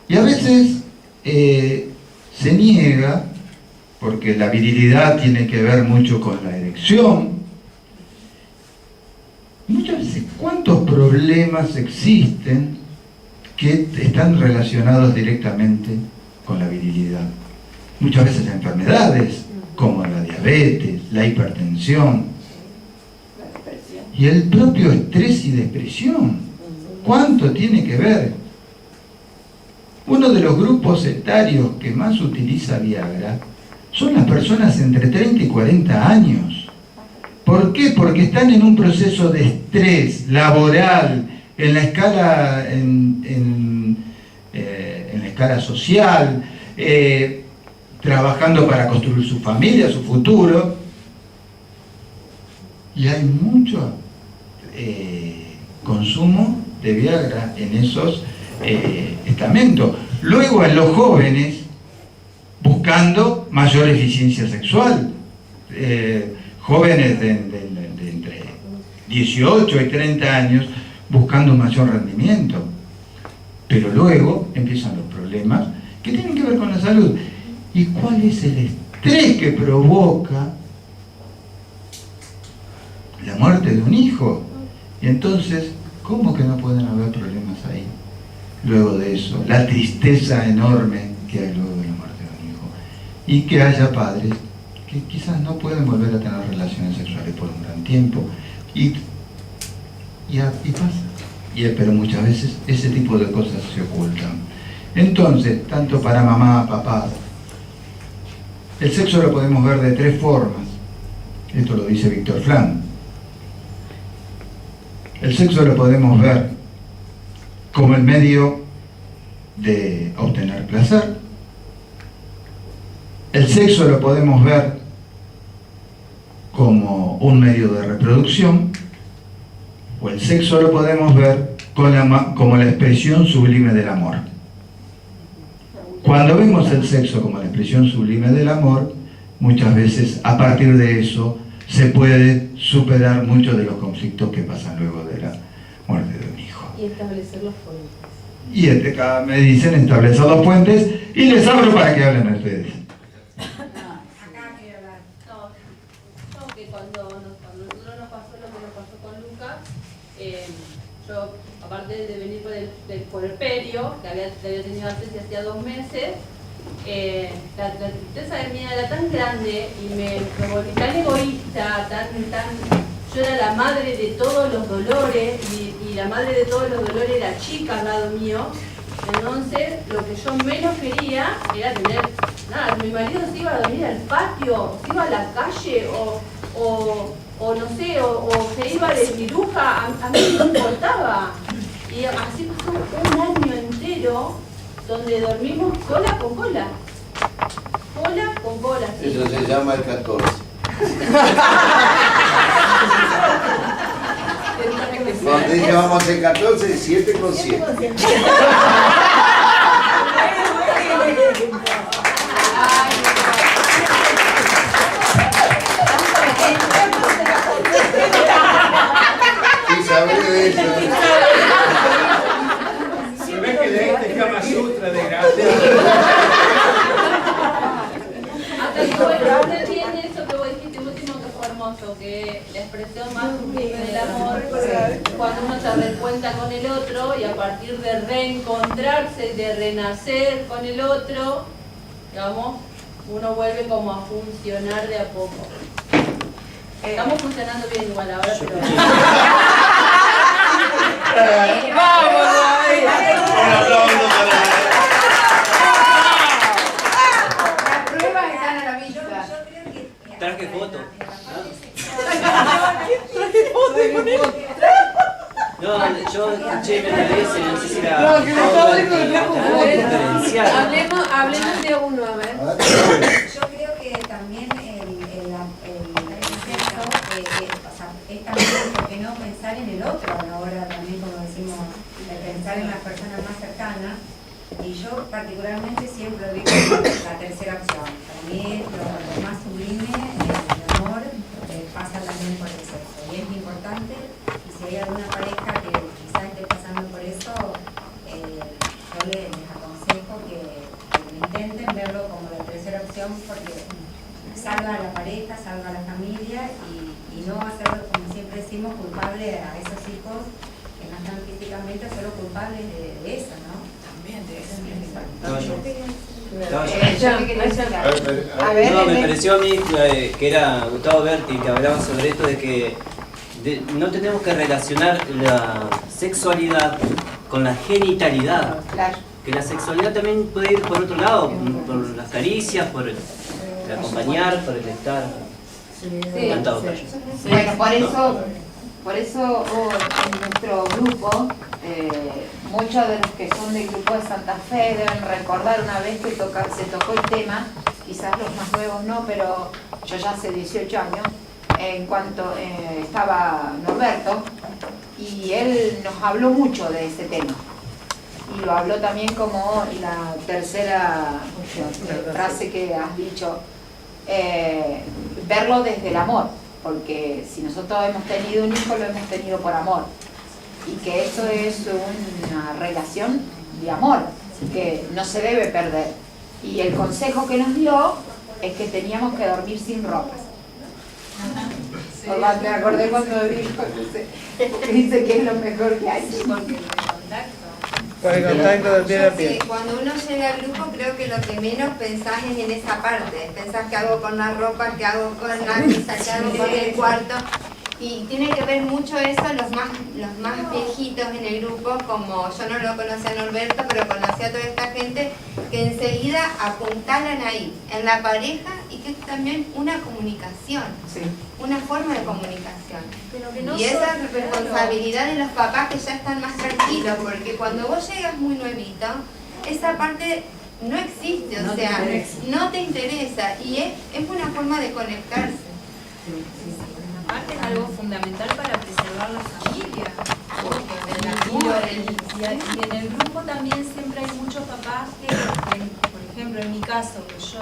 Y a veces se niega, porque la virilidad tiene que ver mucho con la erección. Muchas veces, ¿cuántos problemas existen que están relacionados directamente con la virilidad? Muchas veces enfermedades, como la diabetes, la hipertensión, y el propio estrés y depresión. ¿Cuánto tiene que ver? Uno de los grupos etarios que más utiliza Viagra son las personas entre 30 y 40 años. ¿Por qué? Porque están en un proceso de estrés laboral, en la escala, en la escala social, trabajando para construir su familia, su futuro. Y hay mucho consumo de Viagra en esos estamentos. Luego en los jóvenes, buscando mayor eficiencia sexual, jóvenes de entre 18 y 30 años buscando mayor rendimiento. Pero luego empiezan los problemas que tienen que ver con la salud. ¿Y cuál es el estrés que provoca la muerte de un hijo? Y entonces, ¿cómo que no pueden haber problemas ahí? Luego de eso, la tristeza enorme que hay luego de la muerte de un hijo. Y que haya padres que quizás no pueden volver a tener relaciones sexuales por un gran tiempo. Y pasa. Pero muchas veces ese tipo de cosas se ocultan. Entonces, tanto para mamá, papá, el sexo lo podemos ver de tres formas. Esto lo dice Víctor Frank. El sexo lo podemos ver como el medio de obtener placer. El sexo lo podemos ver como un medio de reproducción. O el sexo lo podemos ver como la expresión sublime del amor. Cuando vemos el sexo como la expresión sublime del amor, muchas veces a partir de eso se puede superar muchos de los conflictos que pasan luego de la muerte de un hijo. Y establecer los puentes. Y me dicen establecer los puentes y les abro para que hablen ustedes. Acá quiero hablar. No, que cuando nosotros nos pasó lo que nos pasó con Lucas, yo aparte de venir por el perio, que había tenido antes y hacía 2 meses, la tristeza de mí era tan grande y me volví tan egoísta, yo era la madre de todos los dolores y la madre de todos los dolores era chica al lado mío. Entonces lo que yo menos quería era tener nada. Mi marido se iba a dormir al patio, se iba a la calle o no sé, o se iba de viruja, a mí no me importaba. Y así pasó un año entero donde dormimos cola con cola. Cola con cola, sí. Eso se llama el 14. Cuando dije vamos a hacer 14, 7 con 7. Sí, sabré de eso. Se ve que de este Kama Sutra de gracia. Ahora entiende eso que vos dijiste último, que fue hermoso, que la expresión más sublime del amor cuando uno se reencuentra con el otro y a partir de reencontrarse, de renacer con el otro, digamos, uno vuelve como a funcionar de a poco. Estamos funcionando bien igual ahora, pero... ¡Vamos ahí! Un aplauso para... Las pruebas están a la vista. Traje foto. No, yo escuché, me parece, no sé si era... No, que le estaba diciendo que trajo foto. Hablemos de uno, a ver. Yo creo que también el concepto, o sea, es también, ¿por qué no pensar en el otro a la hora también, como decimos, de pensar en las personas más cercanas? Y yo particularmente siempre digo la tercera opción. Para mí lo más sublime, el amor, pasa también por el sexo. Y es importante, y si hay alguna pareja que quizás esté pasando por eso, yo les aconsejo que intenten verlo como la tercera opción, porque salva a la pareja, salva a la familia y no hacerlo, como siempre decimos, culpable a esos hijos que no están físicamente, hacerlo culpables de eso, ¿no? También de eso. No, me pareció a mí que era Gustavo Berti que hablaba sobre esto de que no tenemos que relacionar la sexualidad con la genitalidad. Que la sexualidad también puede ir por otro lado, por las caricias, por el acompañar, por el estar. Tanta otra. Bueno, por eso en nuestro grupo, muchos de los que son del grupo de Santa Fe deben recordar una vez que se tocó el tema, quizás los más nuevos no, pero yo ya hace 18 años, en cuanto estaba Norberto, y él nos habló mucho de ese tema. Y lo habló también como la tercera frase que has dicho, verlo desde el amor, porque si nosotros hemos tenido un hijo lo hemos tenido por amor, y que eso es una relación de amor que no se debe perder. Y el consejo que nos dio es que teníamos que dormir sin ropas. Sí. Me acordé cuando dijo, porque dice que es lo mejor que hay. Por el contacto de piel a piel. Cuando uno llega al grupo, creo que lo que menos pensás es en esa parte. Pensás qué hago con la ropa, qué hago con la mesa, qué hago con el cuarto. Y tiene que ver mucho eso, los más viejitos en el grupo, como yo no lo conocía a Norberto, pero conocí a toda esta gente, que enseguida apuntalan ahí, en la pareja, y que es también una comunicación, una forma de comunicación. Pero que no y esa responsabilidad de los papás que ya están más tranquilos, porque cuando vos llegas muy nuevito, esa parte no existe, o sea, no te interesa, y es una forma de conectarse. Aparte es algo fundamental para preservar la familia. Y en el grupo también siempre hay muchos papás que, por ejemplo, en mi caso, que yo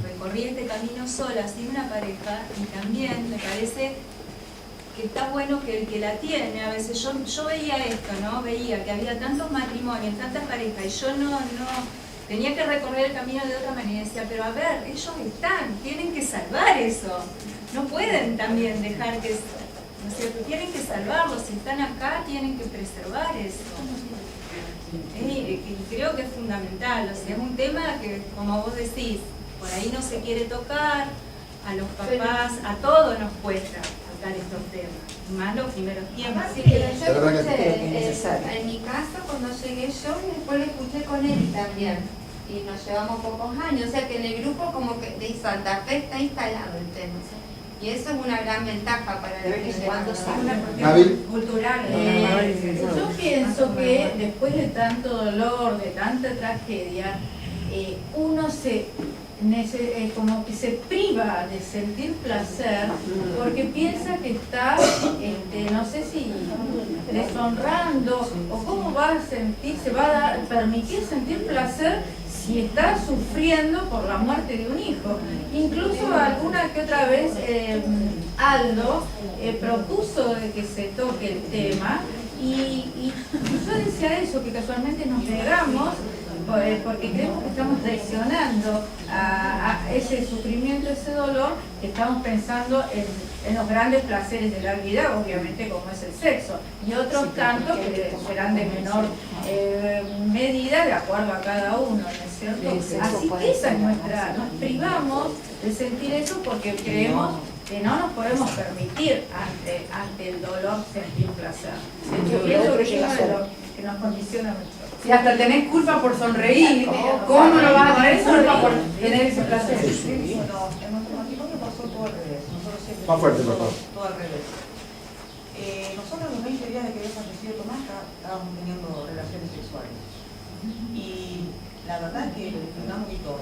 recorrí este camino sola, sin una pareja, y también me parece que está bueno que el que la tiene, a veces yo veía esto, ¿no? Veía que había tantos matrimonios, tantas parejas, y yo no tenía que recorrer el camino de otra manera, y decía, pero a ver, ellos tienen que salvar eso. No pueden también dejar que ¿no es cierto? Tienen que salvarlos, si están acá tienen que preservar eso. Y creo que es fundamental, o sea, es un tema que, como vos decís, por ahí no se quiere tocar, a los papás, a todos nos cuesta tocar estos temas, más los primeros tiempos. Sí, pero yo escuché, en mi casa cuando llegué yo y después lo escuché con él también, y nos llevamos pocos años, o sea que en el grupo como que de Santa Fe está instalado el tema. Y eso es una gran ventaja para la que cuando es una cuestión cultural. Yo pienso que después de tanto dolor, de tanta tragedia, uno como que se priva de sentir placer porque piensa que está, no sé si deshonrando o cómo va a sentir, se va a permitir sentir placer si está sufriendo por la muerte de un hijo. Incluso alguna que otra vez Aldo propuso de que se toque el tema y yo decía eso, que casualmente nos negamos porque creemos que estamos traicionando a ese sufrimiento, ese dolor, que estamos pensando en los grandes placeres de la vida, obviamente como es el sexo, y otros tantos que serán de menor medida de acuerdo a cada uno, ¿no es cierto? Así que esa es nuestra, nos privamos de sentir eso porque creemos que no nos podemos permitir ante el dolor sentir placer. Yo pienso que es algo que nos condiciona mucho. Si hasta tenés culpa por sonreír, ¿cómo no vas a tener culpa por tener ese placer? Bueno, en nuestro matrimonio pasó todo al revés. Nosotros siempre más fuerte, por favor. todo al revés. Nosotros los 20 días de que había fallecido Tomás estábamos teniendo relaciones sexuales. Y la verdad es que lo disfrutamos y todo.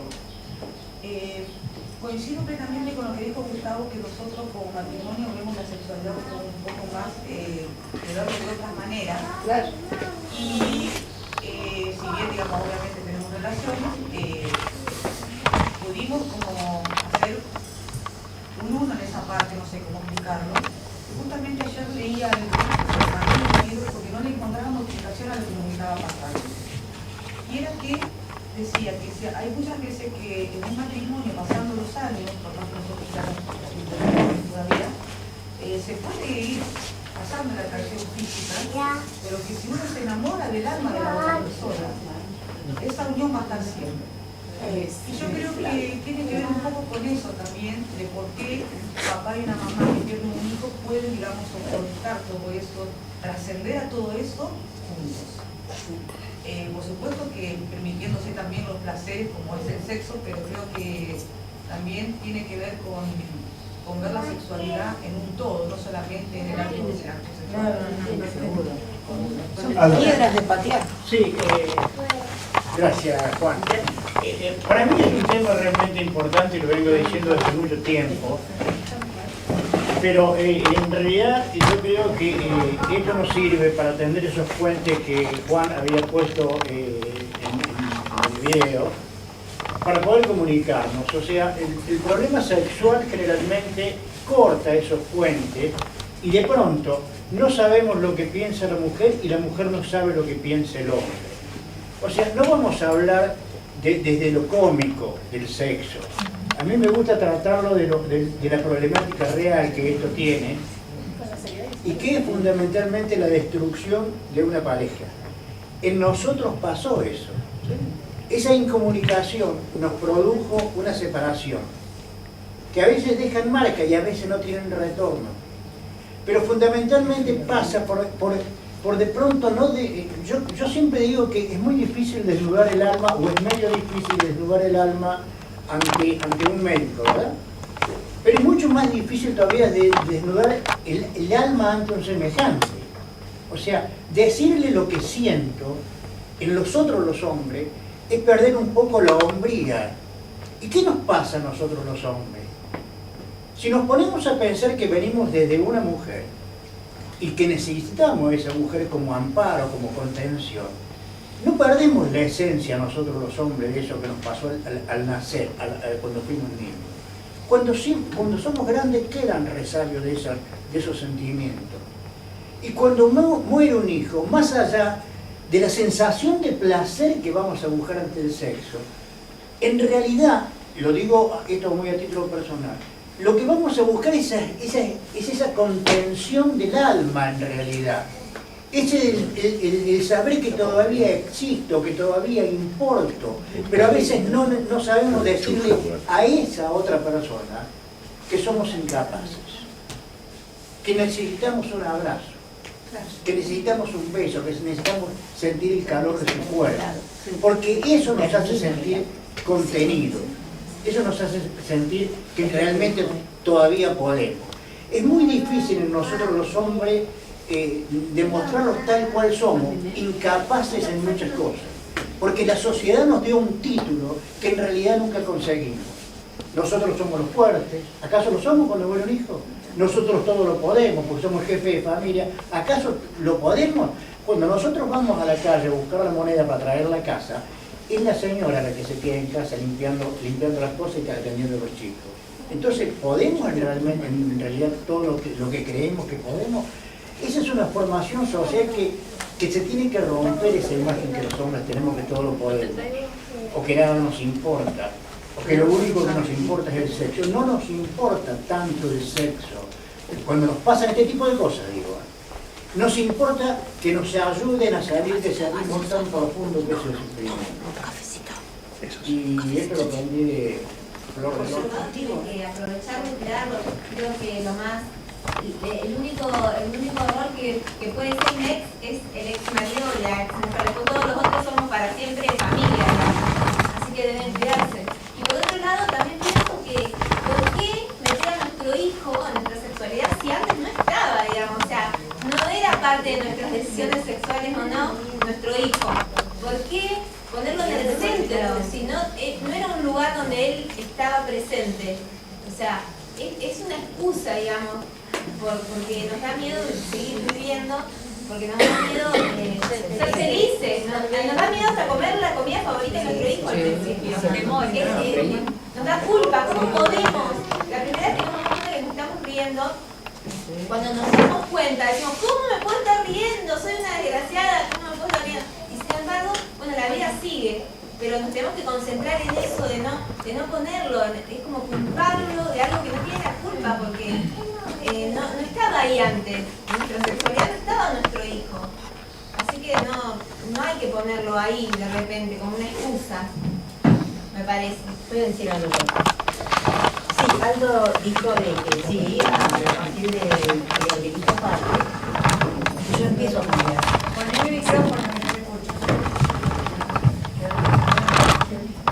Coincido plenamente con lo que dijo Gustavo, que nosotros como matrimonio vemos la sexualidad como un poco más de verlo de otras maneras. Claro. Y si bien, digamos, obviamente tenemos relaciones, pudimos como hacer un uno en esa parte, no sé cómo explicarlo. Justamente ayer leía el libro porque no le encontrábamos explicación a lo que nos estaba pasando. Y era que decía que hay muchas veces que en un matrimonio, pasando los años, por ejemplo nosotros todavía, se puede ir pasando la atracción física, pero que si uno se enamora del alma de la otra persona, esa unión va a estar siempre. Y yo creo que tiene que ver un poco con eso también, de por qué un papá y una mamá que pierden un hijo pueden, digamos, soportar todo eso, trascender a todo eso juntos. Por supuesto que permitiéndose también los placeres como es el sexo, pero creo que también tiene que ver con ver la sexualidad en un todo, no solamente en el acto sexual. Son piedras de patear. Sí, gracias Juan. Para mí es un tema realmente importante y lo vengo diciendo desde mucho tiempo, pero en realidad yo creo que esto nos sirve para atender esos puentes que Juan había puesto en el video, para poder comunicarnos. O sea, el problema sexual generalmente corta esos puentes y de pronto no sabemos lo que piensa la mujer y la mujer no sabe lo que piensa el hombre. O sea, no vamos a hablar desde lo cómico del sexo. A mí me gusta tratarlo de la problemática real que esto tiene y que es fundamentalmente la destrucción de una pareja. En nosotros pasó eso. Esa incomunicación nos produjo una separación que a veces dejan marca y a veces no tienen retorno. Pero fundamentalmente pasa por de pronto, no yo siempre digo que es muy difícil desnudar el alma, o es medio difícil desnudar el alma ante un médico, ¿verdad? Pero es mucho más difícil todavía de desnudar el alma ante un semejante. O sea, decirle lo que siento en los otros los hombres es perder un poco la hombría. ¿Y qué nos pasa a nosotros los hombres? Si nos ponemos a pensar que venimos desde una mujer y que necesitamos a esa mujer como amparo, como contención, no perdemos la esencia nosotros los hombres de eso que nos pasó al nacer, cuando fuimos niños. Cuando somos grandes quedan resabios de esos sentimientos. Y cuando muere un hijo, más allá de la sensación de placer que vamos a buscar ante el sexo, en realidad, lo digo esto muy a título personal, lo que vamos a buscar es esa contención del alma en realidad. Es el saber que todavía existo, que todavía importo, pero a veces no sabemos decirle a esa otra persona que somos incapaces, que necesitamos un abrazo, que necesitamos un beso, que necesitamos sentir el calor de su cuerpo, porque eso nos hace sentir contenidos, eso nos hace sentir que realmente todavía podemos. Es muy difícil en nosotros los hombres demostrarnos tal cual somos, incapaces en muchas cosas, porque la sociedad nos dio un título que en realidad nunca conseguimos. Nosotros somos los fuertes. ¿Acaso lo somos cuando vuelve un hijo? Nosotros todo lo podemos porque somos jefe de familia. ¿Acaso lo podemos? Cuando nosotros vamos a la calle a buscar la moneda para traerla a casa, es la señora la que se queda en casa limpiando las cosas y atendiendo a los chicos. Entonces, ¿podemos realmente, en realidad todo lo que creemos que podemos? Esa es una formación social que se tiene que romper, esa imagen que los hombres tenemos que todo lo podemos, o que nada nos importa, o que lo único que nos importa es el sexo. No nos importa tanto el sexo. Cuando nos pasan este tipo de cosas, digo, nos importa que nos ayuden a salir de ese ritmo tan profundo que es el sufrimiento. Y esto lo aprendí de Flor de Loto. Tiene que aprovechar y cuidarlo. Creo que lo más, el único rol que puede ser un ex es el ex marido y la ex mujer. Después todos los otros somos para siempre familia, ¿no? Así que deben cuidarse. Y por otro lado también pienso que ¿por qué meter a nuestro hijo a nuestra sexualidad si antes no estaba, digamos? O sea, no era parte de nuestras decisiones sexuales o no nuestro hijo. ¿Por qué ponerlo en el centro? Si no era un lugar donde él estaba presente. O sea, es una excusa, digamos, porque nos da miedo seguir viviendo, porque nos da miedo ser felices, nos da miedo hasta comer la comida favorita de nuestro hijo al principio. Nos da culpa, ¿cómo podemos? La primera vez que nos damos cuenta que nos estamos riendo, cuando nos damos cuenta, decimos, ¿cómo me puedo estar riendo? Soy una desgraciada, ¿cómo me puedo estar riendo? Y sin embargo, bueno, la vida sigue, pero nos tenemos que concentrar en eso, de no ponerlo, es como culparlo de algo que no tiene la culpa, porque no estaba ahí antes, nuestra sexualidad no estaba nuestro hijo. Así que no hay que ponerlo ahí de repente, como una excusa, me parece. Voy a decir algo. Sí, Aldo dijo de que sí, a partir de lo que dijo Pablo, yo empiezo a cambiar. Poné el micrófono, que no me escucho.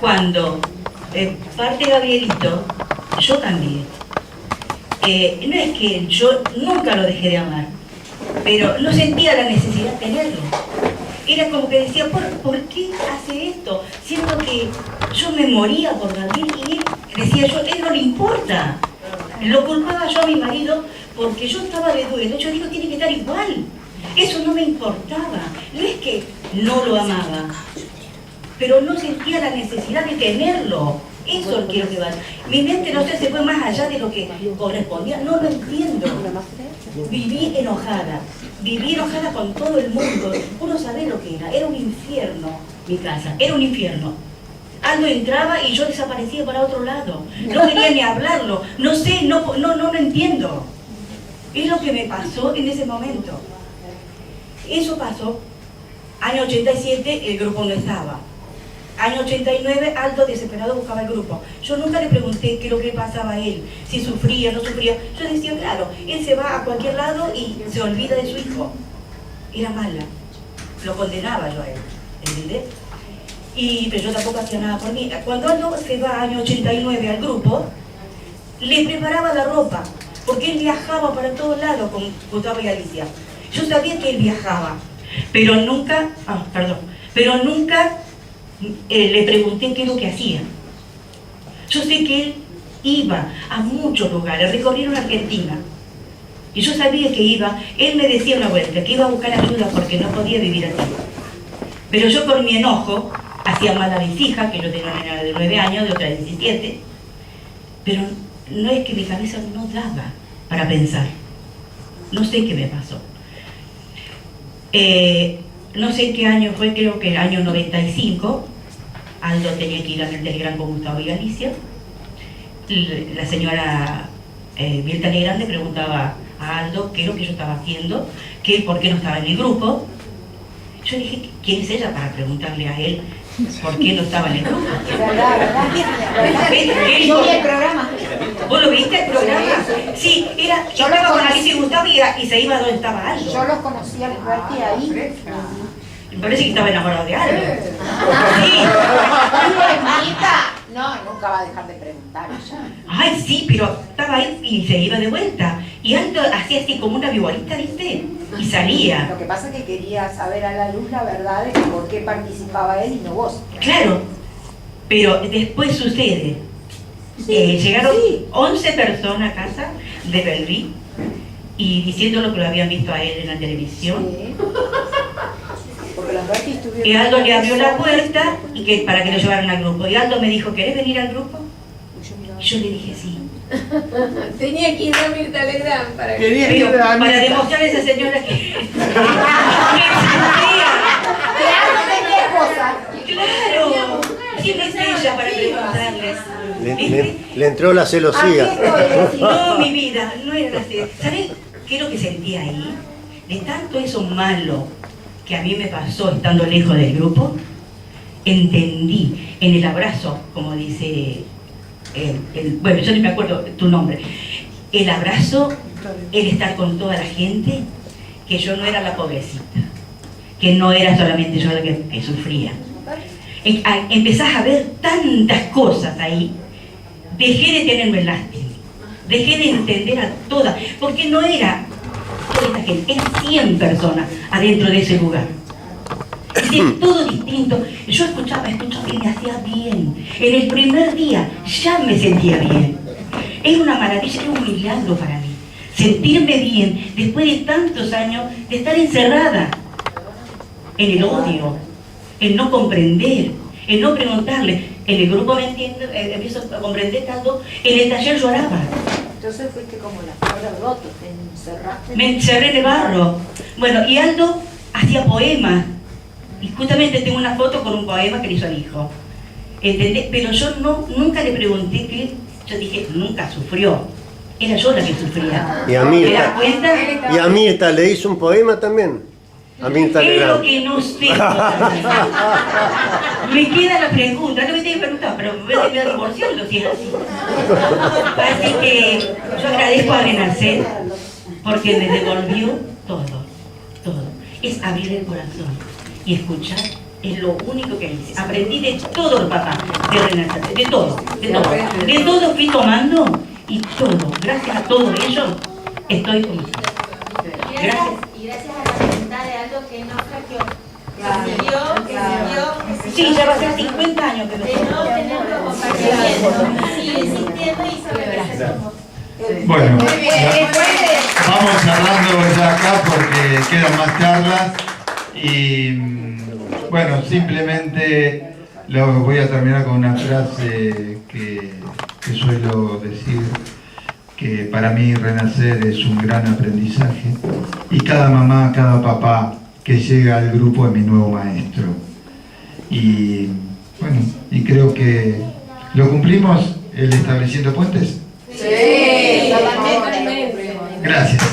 Cuando parte Gabrielito, yo cambié. No es que yo nunca lo dejé de amar, pero no sentía la necesidad de tenerlo. Era como que decía, ¿por qué hace esto? Siento que yo me moría por Gabriel y él decía yo, él no le importa. Lo culpaba yo a mi marido porque yo estaba de duelo. Yo digo, tiene que estar igual. Eso no me importaba. No es que no lo amaba, pero no sentía la necesidad de tenerlo. Eso quiero que vaya. Mi mente, no sé, se fue más allá de lo que correspondía. No lo entiendo. Viví enojada con todo el mundo. Uno sabe lo que era un infierno mi casa, era un infierno. Algo entraba y yo desaparecía para otro lado. No quería ni hablarlo. No sé, no lo entiendo. Es lo que me pasó en ese momento. Eso pasó. Año 87 el grupo no estaba. Año 89, Aldo desesperado buscaba el grupo. Yo nunca le pregunté qué es lo que pasaba a él, si sufría, no sufría. Yo decía, claro, él se va a cualquier lado y se olvida de su hijo. Era mala. Lo condenaba yo a él, ¿entendés? Pero yo tampoco hacía nada por mí. Cuando Aldo se va año 89 al grupo, le preparaba la ropa, porque él viajaba para todos lados con Gustavo y Alicia. Yo sabía que él viajaba, pero nunca le pregunté qué es lo que hacía. Yo sé que él iba a muchos lugares, recorrieron Argentina. Y yo sabía que iba, él me decía una vuelta, que iba a buscar ayuda porque no podía vivir así. Pero yo por mi enojo, hacía mal a mis hijas, que yo tenía una nena de 9 años, de otra de 17. Pero no es que mi cabeza no daba para pensar. No sé qué me pasó. No sé qué año fue, creo que el año 95, Aldo tenía que ir a el Telegram con Gustavo y Alicia. La señora Mirta Legrand le preguntaba a Aldo qué es lo que yo estaba haciendo, por qué no estaba en el grupo. Yo dije, ¿quién es ella para preguntarle a él por qué no estaba en el grupo? ¿Verdad? Yo vi el programa. ¿Vos lo viste el programa? Sí, era, yo hablaba con Alicia y Gustavo y se iba donde estaba Aldo. Yo los conocí a Berti ahí. Me parece que estaba enamorado de Aldo. No, nunca va a dejar de preguntar ella. Ay, sí, pero estaba ahí y se iba de vuelta. Y Aldo hacía así como una viborita, ¿viste? Y salía. Lo que pasa es que quería saber a la luz la verdad de por qué participaba él y no vos. Claro, pero después sucede. Llegaron 11 personas a casa de Belví y diciendo lo que lo habían visto a él en la televisión. Sí. Porque los Berti estuvieron... Y Aldo le abrió la puerta y para que lo llevaran al grupo. Y Aldo me dijo, ¿querés venir al grupo? Y yo le dije sí. Tenía que ir a Mirta Legrand para que... Pero para demostrarle a esa señora que... Claro, ¿quién es ella para preguntarles? Le entró la celosía. No, mi vida, no era así. ¿Sabes qué es lo que sentí ahí? De tanto eso malo que a mí me pasó estando lejos del grupo, entendí en el abrazo, como dice, bueno, yo no me acuerdo tu nombre, el abrazo, el estar con toda la gente, que yo no era la pobrecita, que no era solamente yo la que sufría. Empezás a ver tantas cosas ahí, dejé de tenerme lástima, dejé de entender a todas, porque no era toda esta gente, eran 100 personas adentro de ese lugar. De todo distinto. Yo escuchaba y me hacía bien. En el primer día ya me sentía bien. Es una maravilla, es un milagro para mí. Sentirme bien después de tantos años de estar encerrada en el odio, en no comprender, en no preguntarle. En el grupo me entiendo, empiezo a comprender tanto, en el taller lloraba. Entonces fuiste como la flor de loto, te encerraste. Me encerré en el barro. Bueno, y Aldo hacía poemas. Y justamente tengo una foto con un poema que le hizo al hijo. ¿Entendés? Pero yo nunca le pregunté qué. Yo dije, nunca sufrió. Era yo la que sufría. Y a ¿Te das cuenta? Y a Mirta le hizo un poema también. A Mirta Es Legrand. lo que no sé. Me queda la pregunta, no me tengo que preguntar, pero me voy a divorciarlo si es así. Así que yo agradezco a Renacer porque me devolvió todo, todo. Es abrir el corazón y escuchar, es lo único que hice. Aprendí de todo, papá, de Renacer, de todo, de todo. De todo fui tomando y todo, gracias a todo ello, estoy con ustedes. Gracias. Y gracias a la voluntad de Aldo que no flaqueó, que siguió, Sí, ya va a ser 50 años que me de no tenerlo compartiendo, sigue insistiendo y sobre Bueno, vamos cerrando ya acá porque quedan más charlas y bueno, simplemente lo voy a terminar con una frase que suelo decir, que para mí Renacer es un gran aprendizaje y cada mamá, cada papá que llega al grupo es mi nuevo maestro. Y bueno, y creo que lo cumplimos el estableciendo puentes. Sí, totalmente. Gracias.